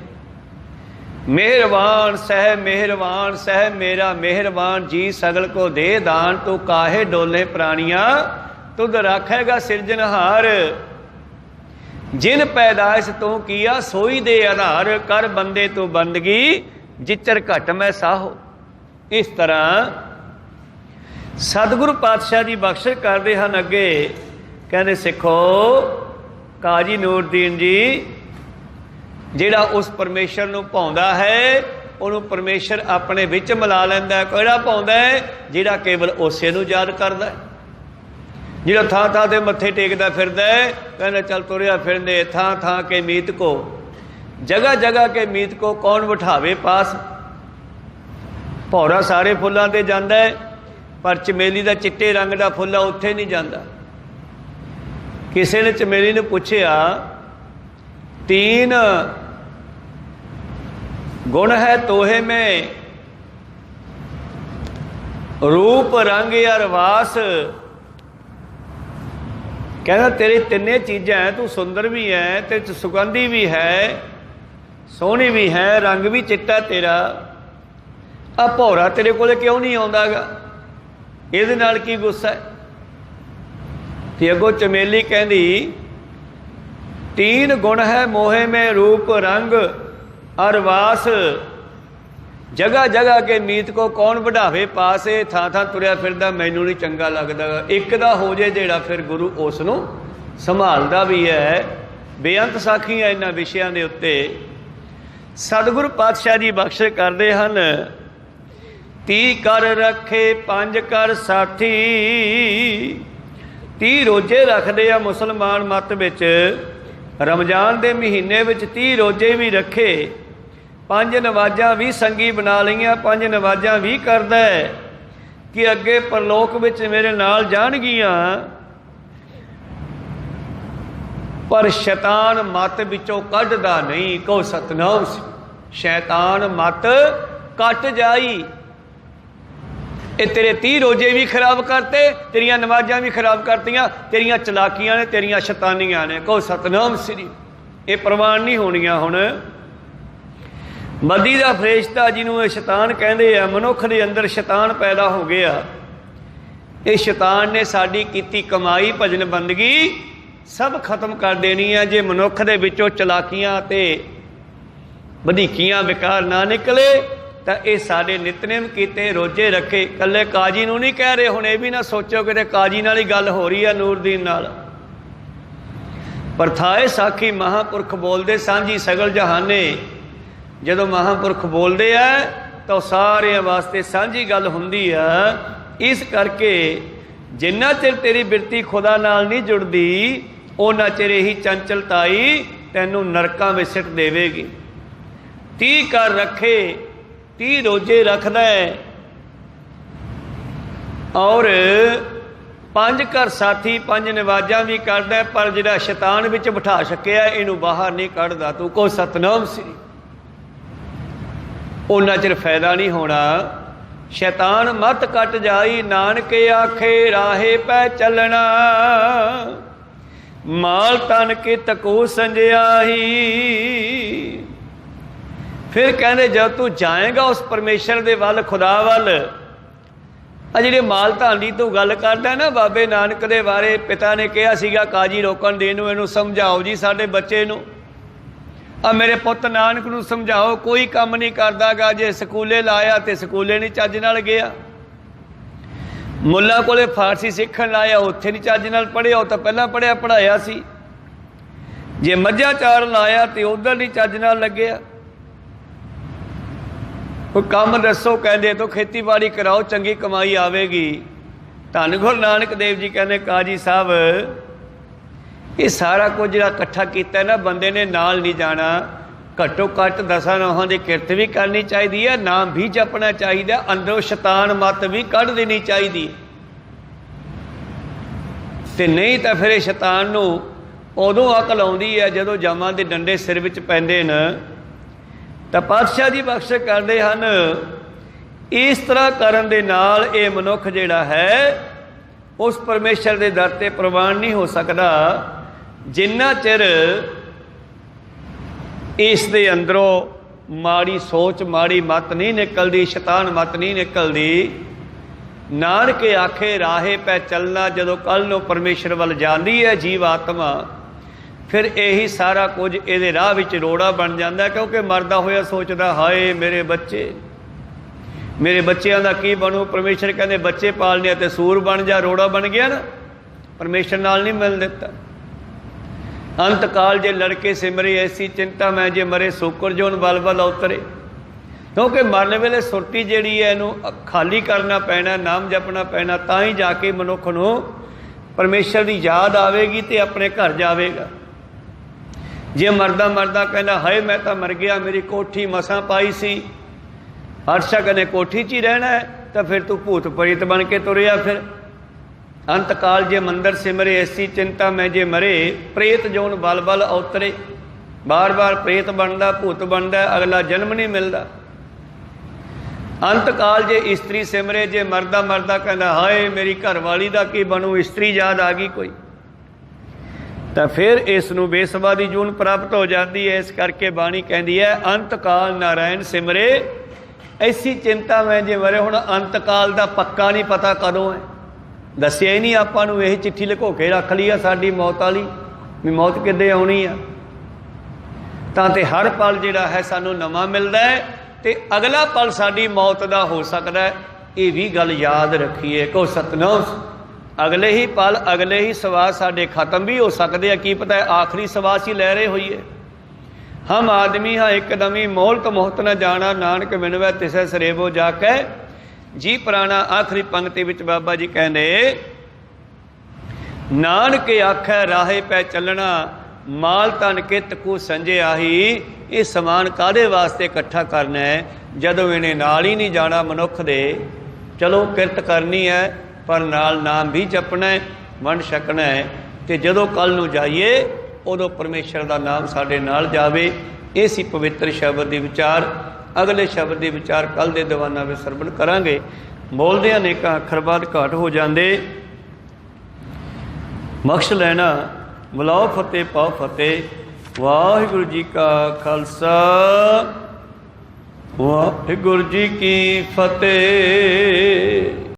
मेहरबान सह मेरा मेहरबान जी, सगल को दे दान, तू काहे डोले प्राणिया, तुद राखेगा सिरजनहार। जिन पैदाइश तू किया सोई दे आधार, कर बंदे तू बंदगी जिचर घट मैं साहो। इस तरह सतगुरु पातशाह जी बख्शिश करते हैं। अगे कहते सिखो काजी नूरदीन जी जिहड़ा उस परमेश्वर नूं भाउंदा है, उहनूं परमेश्वर अपने विच मिला लैंदा है। किहड़ा भाउंदा है? जिहड़ा केवल उसे नूं याद करदा है, जिहड़ा थां थां ते मत्थे टेकदा फिरदा है। कहंदा चल तुरिया फिरदे थां थां के मीत को, जगह जगह के मीत को कौन बिठावे पास। भौरा सारे फुल्लां ते जांदा है, पर चमेली दा चिट्टे रंग दा फुल्ल उत्थे नहीं जांदा। किसी ने चमेली ने पूछया, 3 गुण है तोहे में, रूप रंग और वास। कहना तेरी तिन्ने चीज़ां हैं, तू सुंदर भी है, तेरे सुगंधी भी है, सोहनी भी है, रंग भी चिट्टा तेरा। आ भौरा तेरे कोले क्यों नहीं आउंदा गा? इहदे नाल की गुस्सा है? ते अगों चमेली कहंदी 3 गुण है मोहे में, रूप रंग और वास। जगह जगह के मीत को कौन बढ़ावे पास। थां थां तुरिया फिरदा मैनू नहीं चंगा लगदा। एक दा हो जे जेड़ा फिर गुरु उस नूं संभालदा भी है। बेअंत साखियां इन्हां विषयां दे उत्ते सतगुरु पातशाह जी बख्शिश करदे हन। 30 कर रखे 5 कर साथी। 30 रोजे रखदे आ मुसलमान मत विच। रमजान दे महीने विच 30 रोजे भी रखे। 5 नवाजां भी संगी बना लईआं। 5 नवाजां भी करदा है कि अगे परलोक विच मेरे नाल जाणगीआं। पर शैतान मत विचों कढदा नहीं। कहो सतनाम। शैतान मत कट जाई। ये तेरे 30 रोजे भी खराब करते, तेरिया नमाजा भी खराब करतियां, तेरिया चलाकियां ने, तेरिया शैतानियां ने। कहो सतनाम श्री। ये प्रवान नहीं होनियां। हुण बदी का फरिश्ता जिन्होंने शैतान कहते हैं, मनुख के अंदर शैतान पैदा हो गया। ये शैतान ने साड़ी कीती कमाई भजन बंदगी सब खत्म कर देनी है। जे मनुख दे विचों चलाकियां ते वधीकियां विकार ना निकले तो ये साडे नितनेम कीते रोजे रखे। कल्ले काजी नूं नहीं कह रहे। हुण ये भी ना सोचो कि काजी नाल ही गल हो रही है नूरदीन नाल। परथाए साखी महापुरख बोलते सांझी सगल जहाने। जदों महापुरख बोलते हैं तो सारे वास्ते सांझी गल हुंदी है। इस करके जिन्ना चिर तेरी बिरती खुदा नाल नहीं जुड़दी उन्ना चिर ही चंचलताई तैनूं नरकां विच सिट देवेगी। 30 कर रखे, 30 रोजे रखदा है और 5 घर साथी 5 नवाजा भी करदा है, पर जिहड़ा शैतान विच बिठा सकिया इहनूं बाहर नहीं कढदा। तू को सतनाम श्री। उन्ना चिर फायदा नहीं होना। शैतान मत कट जाई, नानक आखे राहे पै चलना। माल तन के तको संजयाही। फिर कहते जब तू जाएगा उस परमेश्वर दे वल, खुदा वल, आ जिहड़े माल धन दी तू गल करदा ना बाबे नानक दे बारे, पिता ने कहा सीगा काजी रोकण देण नूं इहनूं समझाओ जी साडे बच्चे नूं। आ मेरे पुत नानक नूं समझाओ, कोई काम नहीं करदा गा। जे स्कूले लाया तो स्कूले नहीं चज नाल गया। मुल्ला कोले फारसी सीखण लाया, उत्थे नहीं चज नाल पढ़िया, वो तो पहलां पढ़िया पढ़ाया सी। जे मझां चार लाया तो उधर नहीं चज नाल लग्गिया। कोई काम दसो, कहते तो खेतीबाड़ी कराओ चंगी कमाई आवेगी। धन गुरु नानक देव जी कहते काजी साहब ये सारा कुछ जो इकट्ठा किया ना बंदे ने नाल नहीं जाना। घट्टो घट्ट 10 नौहां की किरत भी करनी चाहिए है, नाम भी जपना चाहिए, अंदरों शैतान मत भी कढ़ देनी चाहिए। तो नहीं तो फिर शैतान नूं उदों अकल आउंदी है जदों जामां दे डंडे सिर विच पैंदे न। तो पातशाह जी बख्श करते हैं इस तरह करन दे नाल ये मनुख जिहड़ा है उस परमेश्वर के दर ते प्रवान नहीं हो सकता जिन्ना चिर इस दे अंदरों माड़ी सोच माड़ी मत नहीं निकलती, शैतान मत नहीं निकलती। नानक आखे राहे पै चलना। जदों कल नूं परमेश्वर वल जांदी है जीव आत्मा, फिर यही सारा कुछ ये राह विच रोड़ा बन जाता है। क्योंकि मरदा होया सोचदा हाय मेरे बच्चे, मेरे बच्चों का की बनू। परमेश्वर कहते बच्चे पालने ते सूर बन जा, रोड़ा बन गया ना, परमेश्वर नाल नहीं मिल देता। अंत काल जे लड़के सिमरे ऐसी चिंता मैं जे मरे सूकर जोन बल बल उतरे। क्योंकि मरने वेले सुरती जिहड़ी है इनू खाली करना पैना, नाम जपना पैना, तां ही जाके मनुख नूं परमेश्वर की याद आवेगी तो अपने घर जावेगा। जे मरदा मरदा कहना हाय मैं तो मर गया, मेरी कोठी मसां पाई सी, हर्षा कने कोठी च ही रहना है, तो फिर तू भूत प्रेत बन के तुरिया। फिर अंत काल जे मंदिर सिमरे ऐसी चिंता मैं जे मरे, प्रेत जोन बल बल उतरे। बार बार प्रेत बनता भूत बनता, अगला जन्म नहीं मिलता। अंत काल जे स्त्री सिमरे, जे मरदा मरदा कहना हाय मेरी घरवाली का की बनू, स्त्री याद आ गई कोई, तो फिर इसनूं बेसबा दी जून प्राप्त हो जाती है। इस करके बाणी कहती है अंत काल नारायण सिमरे ऐसी चिंता मैं जे मरे। हुण अंत काल का पक्का नहीं पता कदों है, दसिया ही नहीं आपां नूं। यही चिट्ठी लुको के रख ली है साडी मौत वाली भी मौत किद्दे आउणी आ। तां ते हर पल जिहड़ा है सानूं नवां मिलदा है ते अगला पल साडी मौत दा हो सकदा है। ये भी गल याद रखिए। को सतनाम, अगले ही पल अगले ही सवास साडे खत्म भी हो सकते हैं। की पता है आखिरी सवास ही लै रहे होइए। हम आदमी हाँ एकदमी मोहलत मोहत न जाना, नानक मिनवै तिसै सरेबो जाकै जी पुराना। आखिरी पंक्ति विच बाबा जी कहते नानक आखै राहे पै चलना, माल धन कित को संजे आही। ये समान कादे वास्ते इकट्ठा करना है जदों इन्हें नाल ही नहीं जाना मनुख दे। चलो किरत करनी है पर नाल नाम भी जपना है, वंड छकना है। तो जदों कल नूं जाइए उदों परमेश्वर का नाम साडे नाल जावे। ਇਹ ਸੀ ਪਵਿੱਤਰ ਸ਼ਬਦ ਦੇ ਵਿਚਾਰ। ਅਗਲੇ ਸ਼ਬਦ ਦੇ ਵਿਚਾਰ ਕੱਲ੍ਹ ਦੇ ਦੀਵਾਨਾਂ ਵਿੱਚ ਸਰਵਣ ਕਰਾਂਗੇ। ਬੋਲਦਿਆਂ ਅਨੇਕਾਂ ਅੱਖਰ ਬਾਅਦ ਘਾਟ ਹੋ ਜਾਂਦੇ। ਬਖਸ਼ ਲੈਣਾ। ਬੁਲਾਓ ਫਤਿਹ ਪਾਓ ਫਤਿਹ। ਵਾਹਿਗੁਰੂ ਜੀ ਕਾ ਖਾਲਸਾ ਵਾਹਿਗੁਰੂ ਜੀ ਕੀ ਫਤਿਹ।